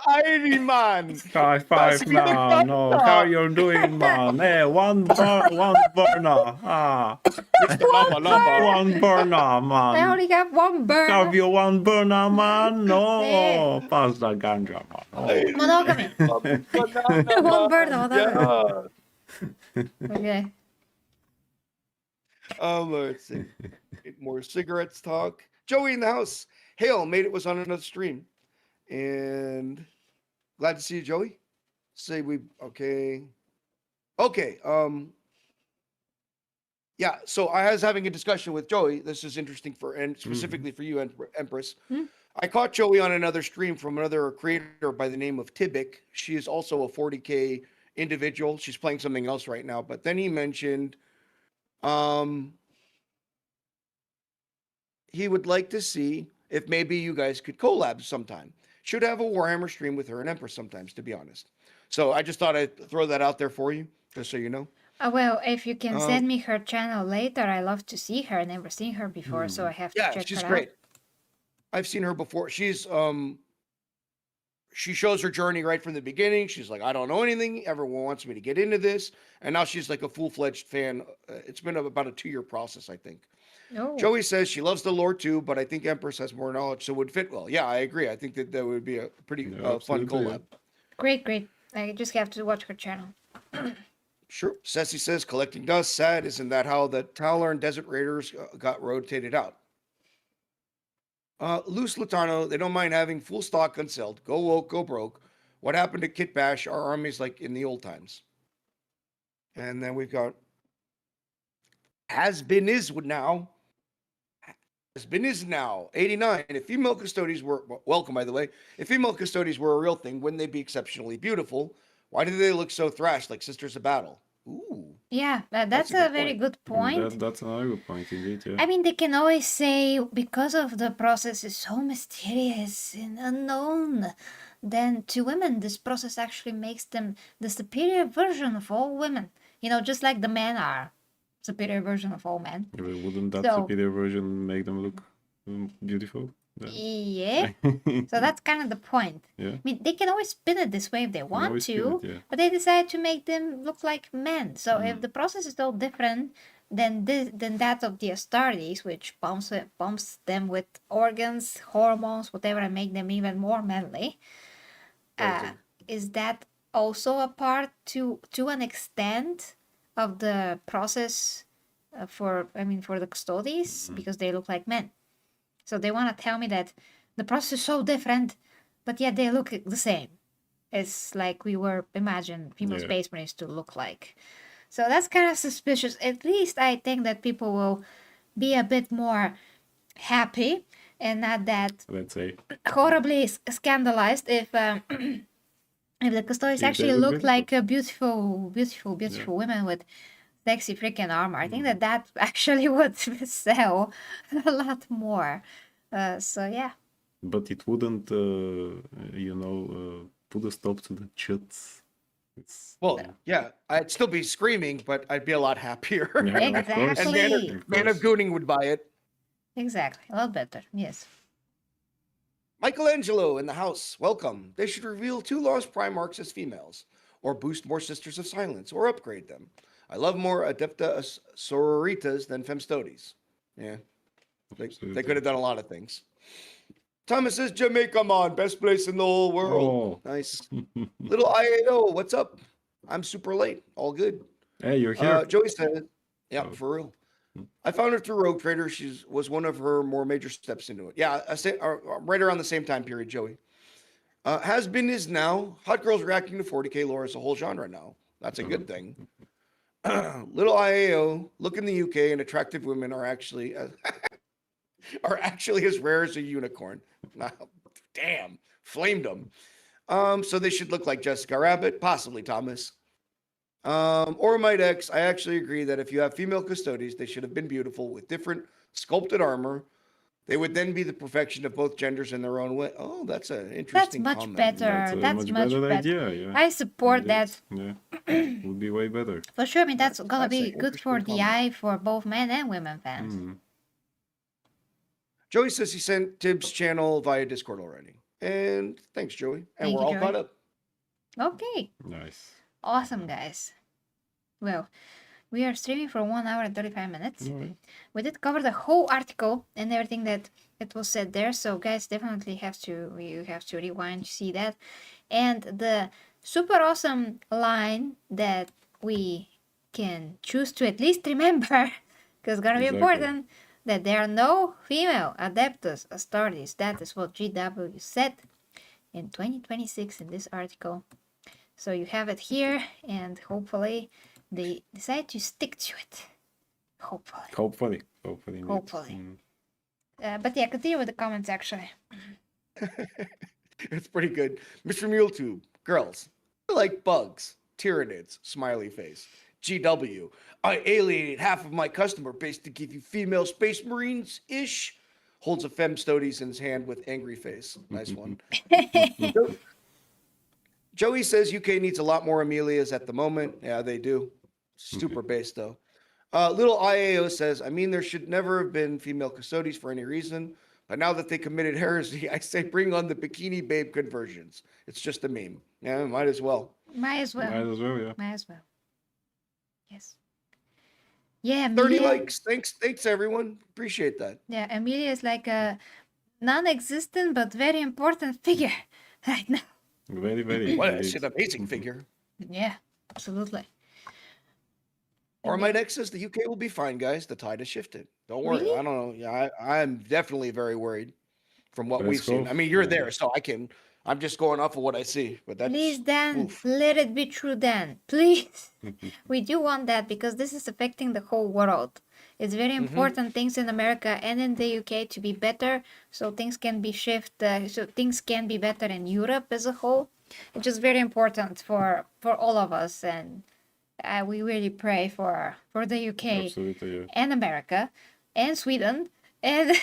Irie Man. High five, man. No, how you doing, man? Hey, one burner. One burner, I man. only have one burn. Have you one burner, man? No, pass the ganja, man. Oh. Monogamy. One burn, whatever. Okay. Let's see. More cigarettes talk. Joey in the house. Hail, made it, was on another stream. And glad to see you, Joey. Say we okay. Okay. Yeah, so I was having a discussion with Joey. This is interesting and specifically for you, Empress. I caught Joey on another stream from another creator by the name of Tibic. She is also a 40K individual. She's playing something else right now. But then he mentioned he would like to see if maybe you guys could collab sometime. Should have a Warhammer stream with her and Empress sometimes, to be honest. So I just thought I'd throw that out there for you, just so you know. Well, if you can send me her channel later, I love to see her. Never seen her before, so I have to check her out. Yeah, she's great. I've seen her before. She's she shows her journey right from the beginning. She's like, I don't know anything. Everyone wants me to get into this, and now she's like a full-fledged fan. It's been about a 2-year process, I think. Oh. Joey says she loves the lore too, but I think Empress has more knowledge, so it would fit well. Yeah, I agree. I think that would be a pretty fun collab. Great. I just have to watch her channel. Sure. Ceci says collecting dust. Sad, isn't that how the Towler and Desert Raiders got rotated out? Luce Latano, they don't mind having full stock unsold. Go woke, go broke. What happened to Kit Bash? Our armies like in the old times. And then we've got has been is now. Has been is now 89. If female Custodes were welcome, by the way. If female Custodes were a real thing, wouldn't they be exceptionally beautiful? Why do they look so thrashed like Sisters of Battle? Ooh, Yeah, that's a a good very point. good point. That's another good point indeed. Yeah. I mean, they can always say because of the process is so mysterious and unknown, then to women, this process actually makes them the superior version of all women. You know, just like the men are superior version of all men. Wouldn't that So, superior version make them look beautiful? yeah. So that's kind of the point. Yeah. I mean, they can always spin it this way if they want always spin to, it, yeah. but they decide to make them look like men. So if the process is all different than that of the Astartes, which pumps them with organs, hormones, whatever, and make them even more manly, Amazing. is that also a part to an extent of the process for the Custodes because they look like men. So they want to tell me that the process is so different, but yet they look the same. It's like we were imagined female Yeah. space marines to look like. So that's kind of suspicious. At least I think that people will be a bit more happy and not that Let's say. horribly scandalized if if the Custodes If they actually look looked beautiful. like a beautiful women with sexy freaking armor. I think that actually would sell a lot more. So yeah. But it wouldn't, put a stop to the chuts. It's Well, yeah, I'd still be screaming, but I'd be a lot happier. yeah, of course. And Exactly. Man of Gooning would buy it. Exactly. A lot better. Yes. Michelangelo in the house. Welcome. They should reveal 2 lost Primarchs as females, or boost more Sisters of Silence, or upgrade them. I love more Adepta Sororitas than Femstodes. Yeah, they could have done a lot of things. Thomas says Jamaica, man, best place in the whole world. Oh. Nice. Little IAO, what's up? I'm super late. All good. Hey, you're here. Joey says, yeah, Oh. for real. I found her through Rogue Trader. She was one of her more major steps into it. Yeah, right around the same time period, Joey. Has been is now. Hot girls reacting to 40k lore is a whole genre now. That's a good thing. Little IAO, look in the UK, and attractive women are actually as rare as a unicorn. Damn, flamed them. So they should look like Jessica Rabbit, possibly Thomas. Or Might X, I actually agree that if you have female Custodes, they should have been beautiful with different sculpted armor. They would then be the perfection of both genders in their own way. Oh, that's an That's interesting much comment. better. That's much better. idea. Yeah. I support that Yeah. Would be way better. for sure. I mean, that's gonna That's be an good for interesting the comment. eye for both men and women fans. Mm. Joey says he sent Tibbs' channel via Discord already. And thanks, Joey. And Thank we're you, all Joey. caught up. Okay, Nice. awesome, guys. Well, we are streaming for 1 hour and 35 minutes. All right. We did cover the whole article and everything that it was said there. So guys, definitely you have to rewind to see that. And the super awesome line that we can choose to at least remember, because it's gonna be Exactly. important, that there are no female Adeptus Astartes. That is what GW said in 2026 in this article. So you have it here, and hopefully they decide to stick to it. Hopefully. Hopefully. indeed. Hopefully. Mm. But yeah, continue with the comments actually. It's pretty good. Mr. MuleTube, girls, I like bugs, Tyranids, smiley face. GW, I alienated half of my customer base to give you female space marines ish. Holds a Femstodes in his hand with angry face. Nice one. Joey says UK needs a lot more Amelias at the moment. Yeah, they do. Super base though. Little IAO says, I mean, there should never have been female Custodes for any reason, but now that they committed heresy, I say bring on the bikini babe conversions. It's just a meme. Yeah, might as well. Might as well. Might as well, yeah. Might as well. Yes. Yeah, 30 Amelia. likes. Thanks everyone. Appreciate that. Yeah, Amelia is like a non-existent but very important figure right now. Very, very. What indeed. an amazing figure. Yeah, absolutely. Or my next says the UK will be fine, guys. The tide has shifted. Don't worry. Really? I don't know. Yeah, I'm definitely very worried from what Let's we've seen. go. I mean, you're Yeah. there, so I'm just going off of what I see. But that's Please, Dan, oof. let it be true, Dan. Please. We do want that because this is affecting the whole world. It's very important things in America and in the UK to be better, so things can be so things can be better in Europe as a whole. It's just very important for all of us, and We really pray for the UK Absolutely, yeah. and America and Sweden and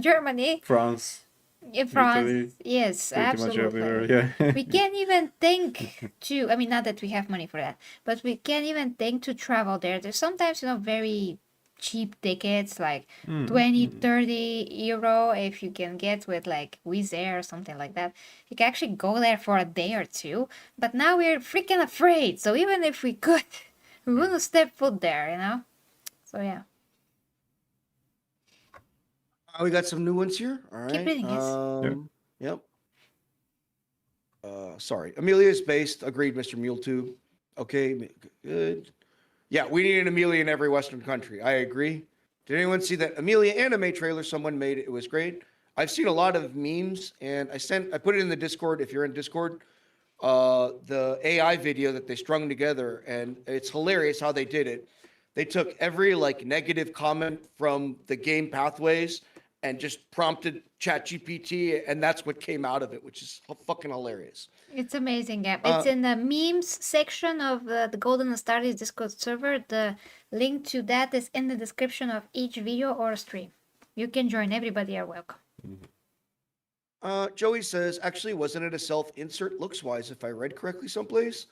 Germany, France, in France. Italy, Yes, pretty much everywhere. absolutely. Yeah. We can't even think to, I mean, not that we have money for that, but we can't even think to travel there. There's sometimes, very cheap tickets, like 20, 30 euro, if you can get with like Wizz Air or something like that. You can actually go there for a day or two, but now we're freaking afraid. So even if we could, we wouldn't step foot there. So yeah, We got some new ones here. All keep right. reading, yes. Yep. Sorry. Amelia is based. Agreed, Mr. Muletube. Okay, good. Yeah, we need an Amelia in every Western country. I agree. Did anyone see that Amelia anime trailer someone made? It was great. I've seen a lot of memes, and I put it in the Discord. If you're in Discord, the AI video that they strung together, and it's hilarious how they did it. They took every like negative comment from the game pathways and just prompted ChatGPT, and that's what came out of it, which is fucking hilarious. It's amazing, yeah. It's in the memes section of the Golden Stardust Discord server. The link to that is in the description of each video or stream. You can join. Everybody are welcome. Joey says, actually, wasn't it a self-insert looks-wise, if I read correctly someplace?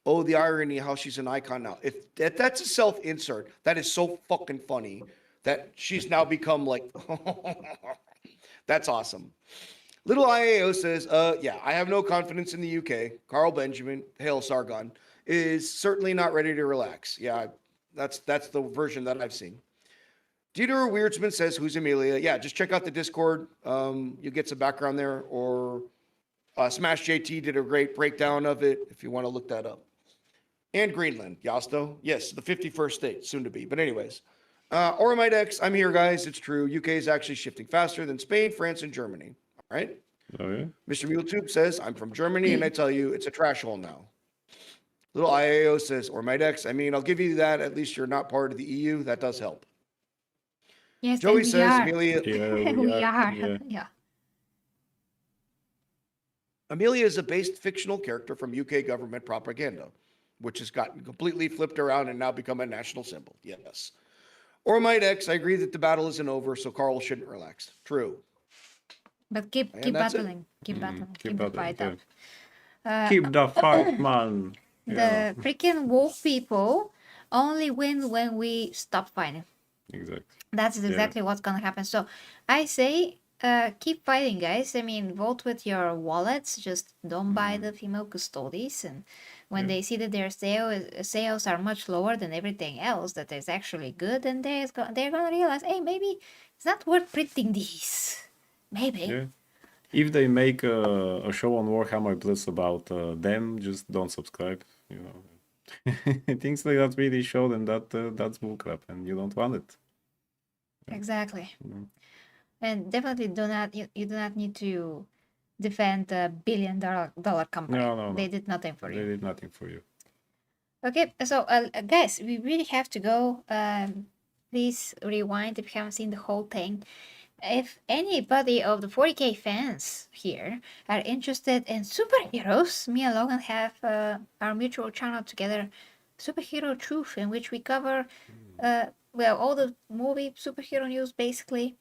Oh, the irony how she's an icon now. If that's a self-insert, that is so fucking funny that she's now become like, that's awesome. Little IAO says, yeah, I have no confidence in the UK. Carl Benjamin, hail Sargon, is certainly not ready to relax. Yeah, that's the version that I've seen. Dieter Weirdsman says, who's Amelia? Yeah, just check out the Discord. You get some background there. Or Smash JT did a great breakdown of it if you want to look that up. And Greenland, Yasto. Yes, the 51st state, soon to be. But anyways, Oromite X, I'm here, guys. It's true. UK is actually shifting faster than Spain, France, and Germany. All right? Oh, yeah. Mr. MuleTube says, I'm from Germany, and I tell you, it's a trash hole now. Little IAO says, Oromite X, I mean, I'll give you that. At least you're not part of the EU. That does help. Yes, Joey and we says, are. Amelia. Yeah, We are. yeah. Yeah. Amelia is a based fictional character from UK government propaganda, which has gotten completely flipped around and now become a national symbol. Yes. Oromite X, I agree that the battle isn't over, so Carl shouldn't relax. True. But keep And that's it. battling. Keep battling. keep Keep the battling, fight yeah. up. Keep the fight, man. Yeah, The freaking wolf people only win when we stop fighting. exactly. That's exactly what's gonna happen. So I say, keep fighting, guys. I mean, vote with your wallets. Just don't buy the female custodes. And when they see that their sales are much lower than everything else, that is actually good, then they're gonna realize, hey, maybe it's not worth printing these. Maybe. Yeah. If they make a show on Warhammer Plus about them, just don't subscribe. Things like that really show them that that's bullcrap, and you don't want it. Exactly. And definitely you do not need to defend a $1 billion company. No. They did nothing for They you. did nothing for you. Okay, so guys, we really have to go. Please rewind if you haven't seen the whole thing. If anybody of the 40K fans here are interested in superheroes, me and Logan have our mutual channel together, Superhero Truth, in which we cover all the movie superhero news basically,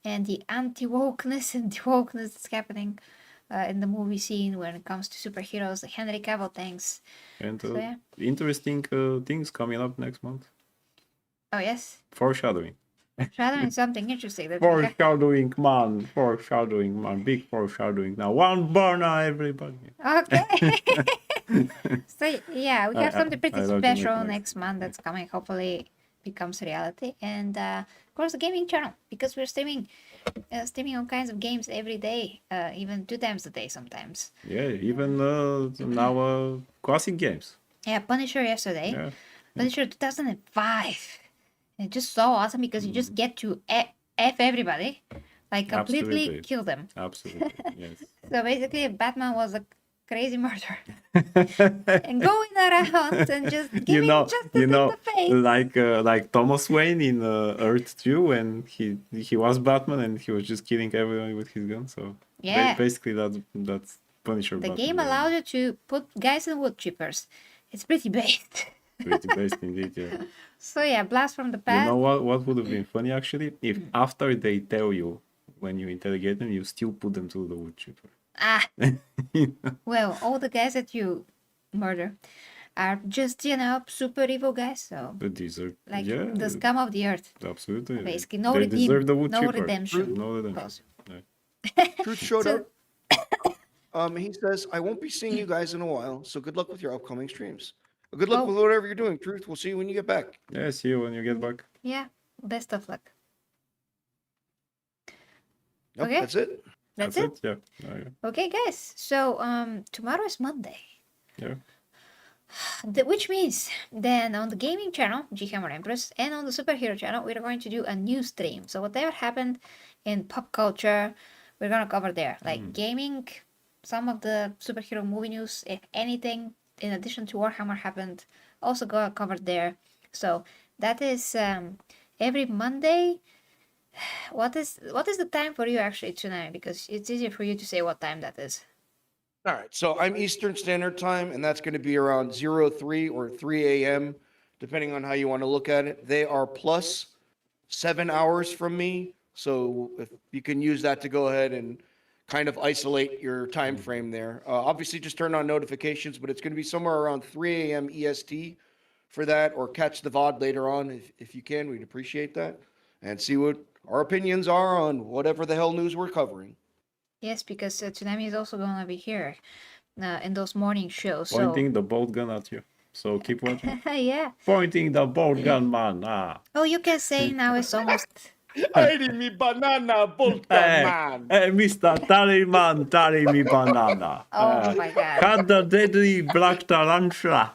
and the anti-wokeness and the wokeness that's happening in the movie scene when it comes to superheroes, the Henry Cavill things. And So, yeah. interesting things coming up next month. Oh yes, Foreshadowing. shadowing something interesting. That we have. Foreshadowing, man. Big foreshadowing now. One burner, everybody. Okay. So yeah, we have something pretty I love the special nicknames. next month that's coming. Hopefully, becomes reality, and of course the gaming channel, because we're streaming all kinds of games every day, even 2 times a day sometimes. Yeah, even now classic games. Yeah, Punisher yesterday. Yeah. Punisher 2005. It's just so awesome because you just get to F everybody, like completely Absolutely. kill them. Absolutely, yes. So basically, Batman was a crazy murderer and going around and just giving justice in the face. like Thomas Wayne in Earth 2 when he was Batman and he was just killing everyone with his gun. So Yeah. basically that's Punisher. The Batman. game allowed you to put guys in wood chippers, It's pretty based. Pretty based indeed, yeah. So yeah, blast from the You past. know what would have been funny actually? If after they tell you when you interrogate them, you still put them through the wood chipper. Ah, well, all the guys that you murder are just, super evil guys. So, They deserve, like, yeah, the scum of the earth. absolutely. Basically, no They redeem, deserve the wood no chipper. redemption. No redemption. Close. Yeah. Truth showed So- up. He says, I won't be seeing you guys in a while, so good luck with your upcoming streams. Good luck Oh. with whatever you're doing, Truth. We'll see you when you get back. Yeah, see you when you get back. Yeah, best of luck. Yep, Okay. that's it. That's it. Yeah. Oh, yeah. Okay, guys. So, tomorrow is Monday. Yeah. Which means then on the gaming channel, Ghammer Empress, and on the superhero channel, we're going to do a new stream. So whatever happened in pop culture, we're gonna cover there. Like gaming, some of the superhero movie news, if anything, in addition to Warhammer happened, also got covered there. So that is every Monday. What is the time for you actually tonight? Because it's easier for you to say what time that is. All right, so I'm Eastern Standard Time, and that's going to be around 03 or 3 a.m., depending on how you want to look at it. They are plus 7 hours from me, so if you can use that to go ahead and kind of isolate your time frame there. Obviously, just turn on notifications, but it's going to be somewhere around 3 a.m. EST for that, or catch the VOD later on if you can. We'd appreciate that, and see what our opinions are on whatever the hell news we're covering. Yes, because Tsunami is also gonna be here in those morning shows. Pointing the bolt gun at you. So keep watching. So yeah. Pointing the bolt gun, man. Oh, you can say now it's almost. Hiding me banana, Volcan man. Hey, Mister, tally me banana. Oh my god! Cut the deadly black tarantula.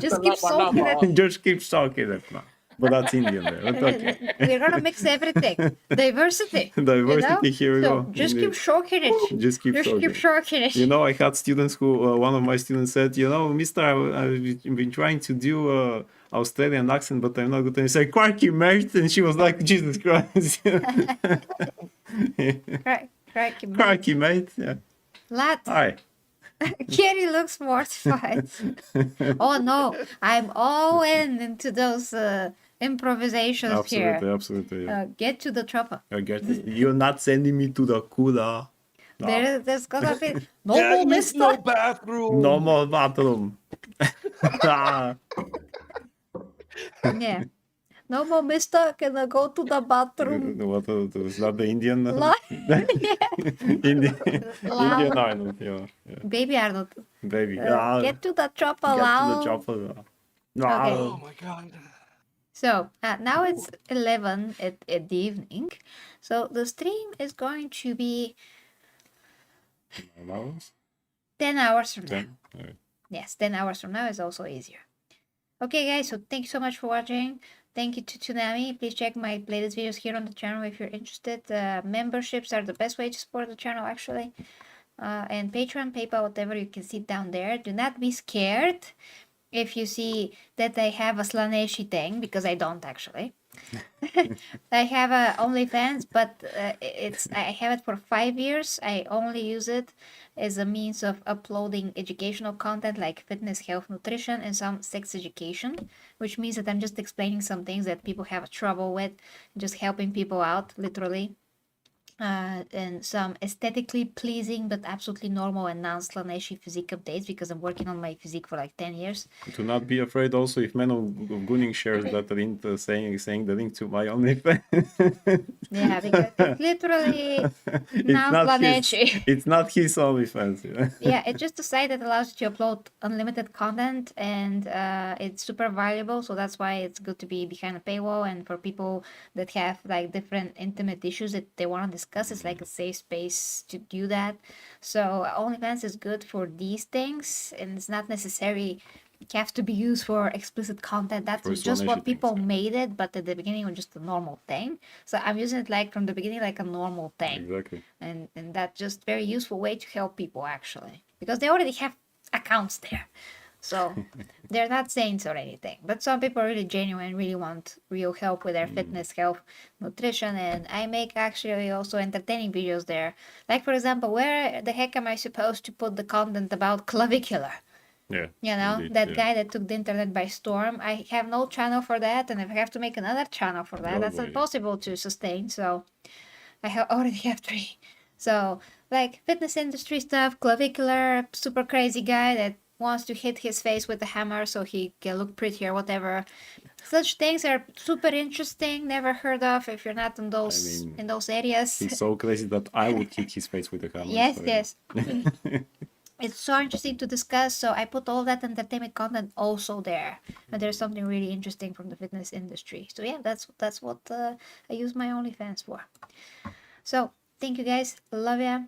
Just keep soaking it. Just keep talking it, man. But that's Indian there. But okay. We're gonna mix everything. Diversity. Diversity, here we so go. just Indeed. keep soaking it. Just keep Just talking. keep soaking it. You know, I had students who, one of my students said, Mister, I've been trying to do Australian accent, but I'm not good. And he said, "Quirky, mate," and she was like, "Jesus Christ." Crikey, mate. Quirky, mate. Yeah. Lad, Hi. Kitty looks mortified. Oh no, I'm all into those improvisations here. Absolutely. Yeah. Get to the chopper. I get it. You're not sending me to the cooler. No. There's gonna be no Yeah, more use mister. no bathroom. No more bathroom. Ah. Yeah. No more mister. Can I go to the bathroom? What is that the Indian? Indian Arnold, yeah. Baby Arnold. Baby. Get to the chopper, Get to Lau. the chopper. Okay. Oh my god. So now it's 11 at the evening. So the stream is going to be 10 hours from now. Yes, 10 hours from now is also easier. Okay, guys, so thank you so much for watching. Thank you to Tsunami. Please check my latest videos here on the channel if you're interested. Memberships are the best way to support the channel, actually. And Patreon, PayPal, whatever, you can see down there. Do not be scared if you see that I have a Slaneshi thing, because I don't actually. I have a OnlyFans, but I have it for 5 years. I only use it as a means of uploading educational content like fitness, health, nutrition, and some sex education, which means that I'm just explaining some things that people have trouble with, just helping people out, literally. And some aesthetically pleasing but absolutely normal and non-Slaneshi physique updates, because I'm working on my physique for like 10 years. Do not be afraid also if Men of Gunning shares that link, saying the link to my OnlyFans. Yeah, because it's literally It's not non-Slaneshi. It's not his OnlyFans. Yeah. Yeah, it's just a site that allows you to upload unlimited content, and it's super valuable, so that's why it's good to be behind a paywall. And for people that have like different intimate issues that they want to discuss, it's like a safe space to do that. So OnlyFans is good for these things, and it's not necessarily have to be used for explicit content. That's For just Slaneshi what people things, yeah. made it, but at the beginning it was just a normal thing. So I'm using it like from the beginning like a normal thing. Exactly. And that's just very useful way to help people, actually, because they already have accounts there, so they're not saints or anything. But some people are really genuine, really want real help with their fitness, health, nutrition. And I make actually also entertaining videos there, like for example, where the heck am I supposed to put the content about clavicular? Yeah. You know, indeed, that yeah. guy that took the internet by storm. I have no channel for that, and if I have to make another channel for that, Oh, that's boy. impossible to sustain. So I already have 3. So, like fitness industry stuff, clavicular, super crazy guy that wants to hit his face with a hammer so he can look pretty or whatever. Such things are super interesting. Never heard of if you're not in those mean, in those areas. He's so crazy that I would hit his face with a hammer. Yes, so, yes. It's so interesting to discuss. So I put all that entertainment content also there, and there's something really interesting from the fitness industry. So yeah, that's what I use my OnlyFans for. So thank you guys, love ya,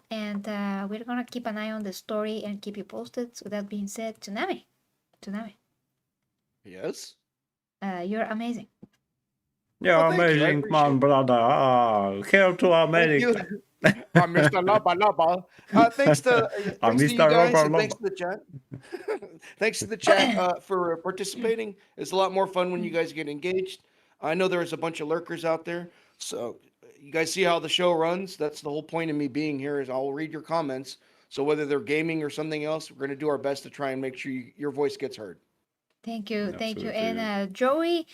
and we're gonna keep an eye on the story and keep you posted. So that being said, Tsunami, Yes. you're amazing. You're Well, thank you, I amazing, appreciate man, it. brother. Here to Thank you. America. Mr. Laba Laba. Thanks to you Mr. guys, Rubber and thanks Lover. to the chat. Thanks to the chat for participating. It's a lot more fun when you guys get engaged. I know there's a bunch of lurkers out there, so you guys see how the show runs. That's the whole point of me being here. Is I'll read your comments. So whether they're gaming or something else, we're gonna do our best to try and make sure your voice gets heard. Thank you. Absolutely. And Joey,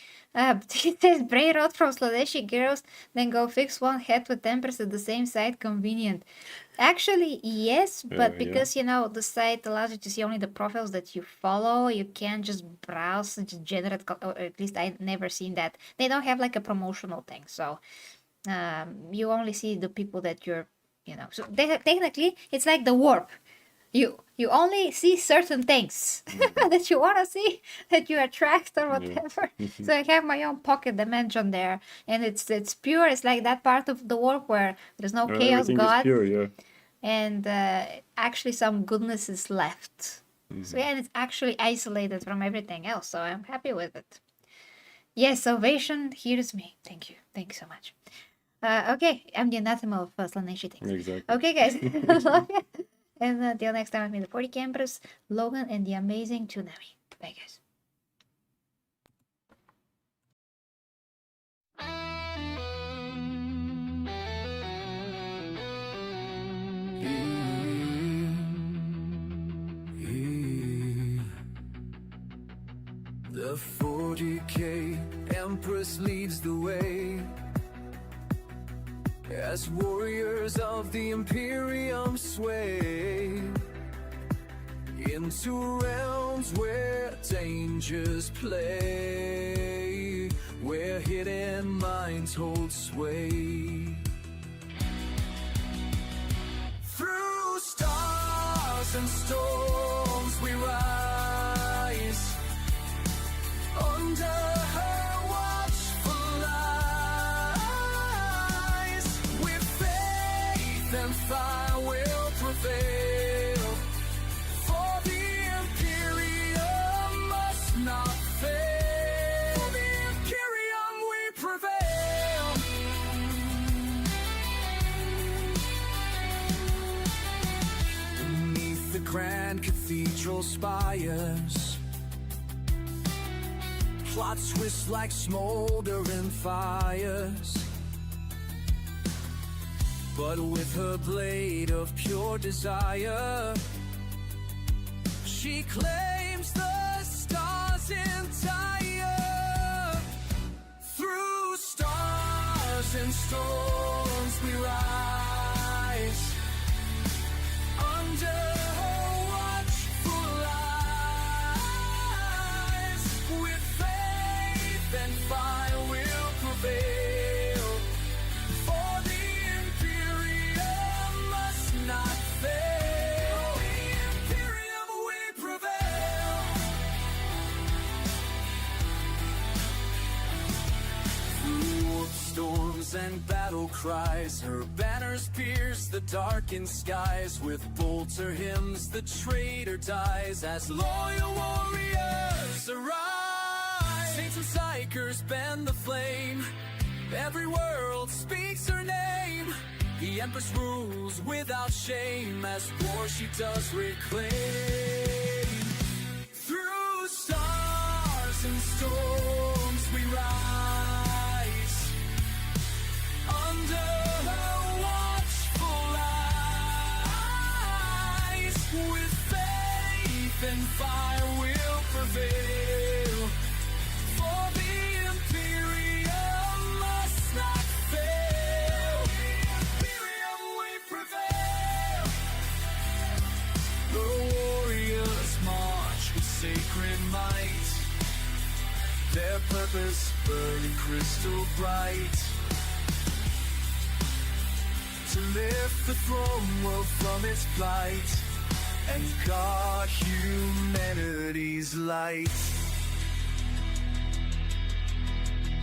he says brain rot from Sladeshi girls, then go fix one head with tempers at the same site. Convenient. Actually, yes, but yeah. because you know the site allows you to see only the profiles that you follow, you can't just browse and just generate. Or at least I never seen that. They don't have like a promotional thing, so you only see the people that you're, you know. So technically, it's like the warp. You only see certain things that you want to see, that you attract or whatever. So I have my own pocket dimension there, and it's pure. It's like that part of the warp where there's no Well, chaos everything is god, pure, yeah. and actually some goodness is left. So yeah, and it's actually isolated from everything else. So I'm happy with it. Yes, salvation hears me. Thank you so much. Okay, I'm the anathema of Slaneshi things. Exactly. Okay, guys. Love ya. And until next time, I've been the 40 campers, Logan, and the amazing Tsunami. Bye, guys. The 40K Empress leads the way as warriors of the imperium sway into realms where dangers play, where hidden minds hold sway. Through stars and storms we rise, under her watchful eyes, with faith and fire will prevail, for the imperium must not fail. For the imperium we prevail. Beneath the grand cathedral spires, plots twist like smoldering fires, but with her blade of pure desire, she claims the stars entire. Through stars and storms we rise, under her watchful eyes, with faith and fire will prevail, for the imperium must not fail. For the imperium we prevail. Through warp storms and battle cries, her banners pierce the darkened skies. With bolter hymns the traitor dies, as loyal warriors arise. Saints and psychers bend the flame, every world speaks her name. The Empress rules without shame, as war she does reclaim. Through stars and storms we rise, under her watchful eyes, with faith and fire will prevail. For the imperium must not fail. Imperium we prevail. The warriors march with sacred might, their purpose burning crystal bright, to lift the throne world from its plight and guard humanity's light.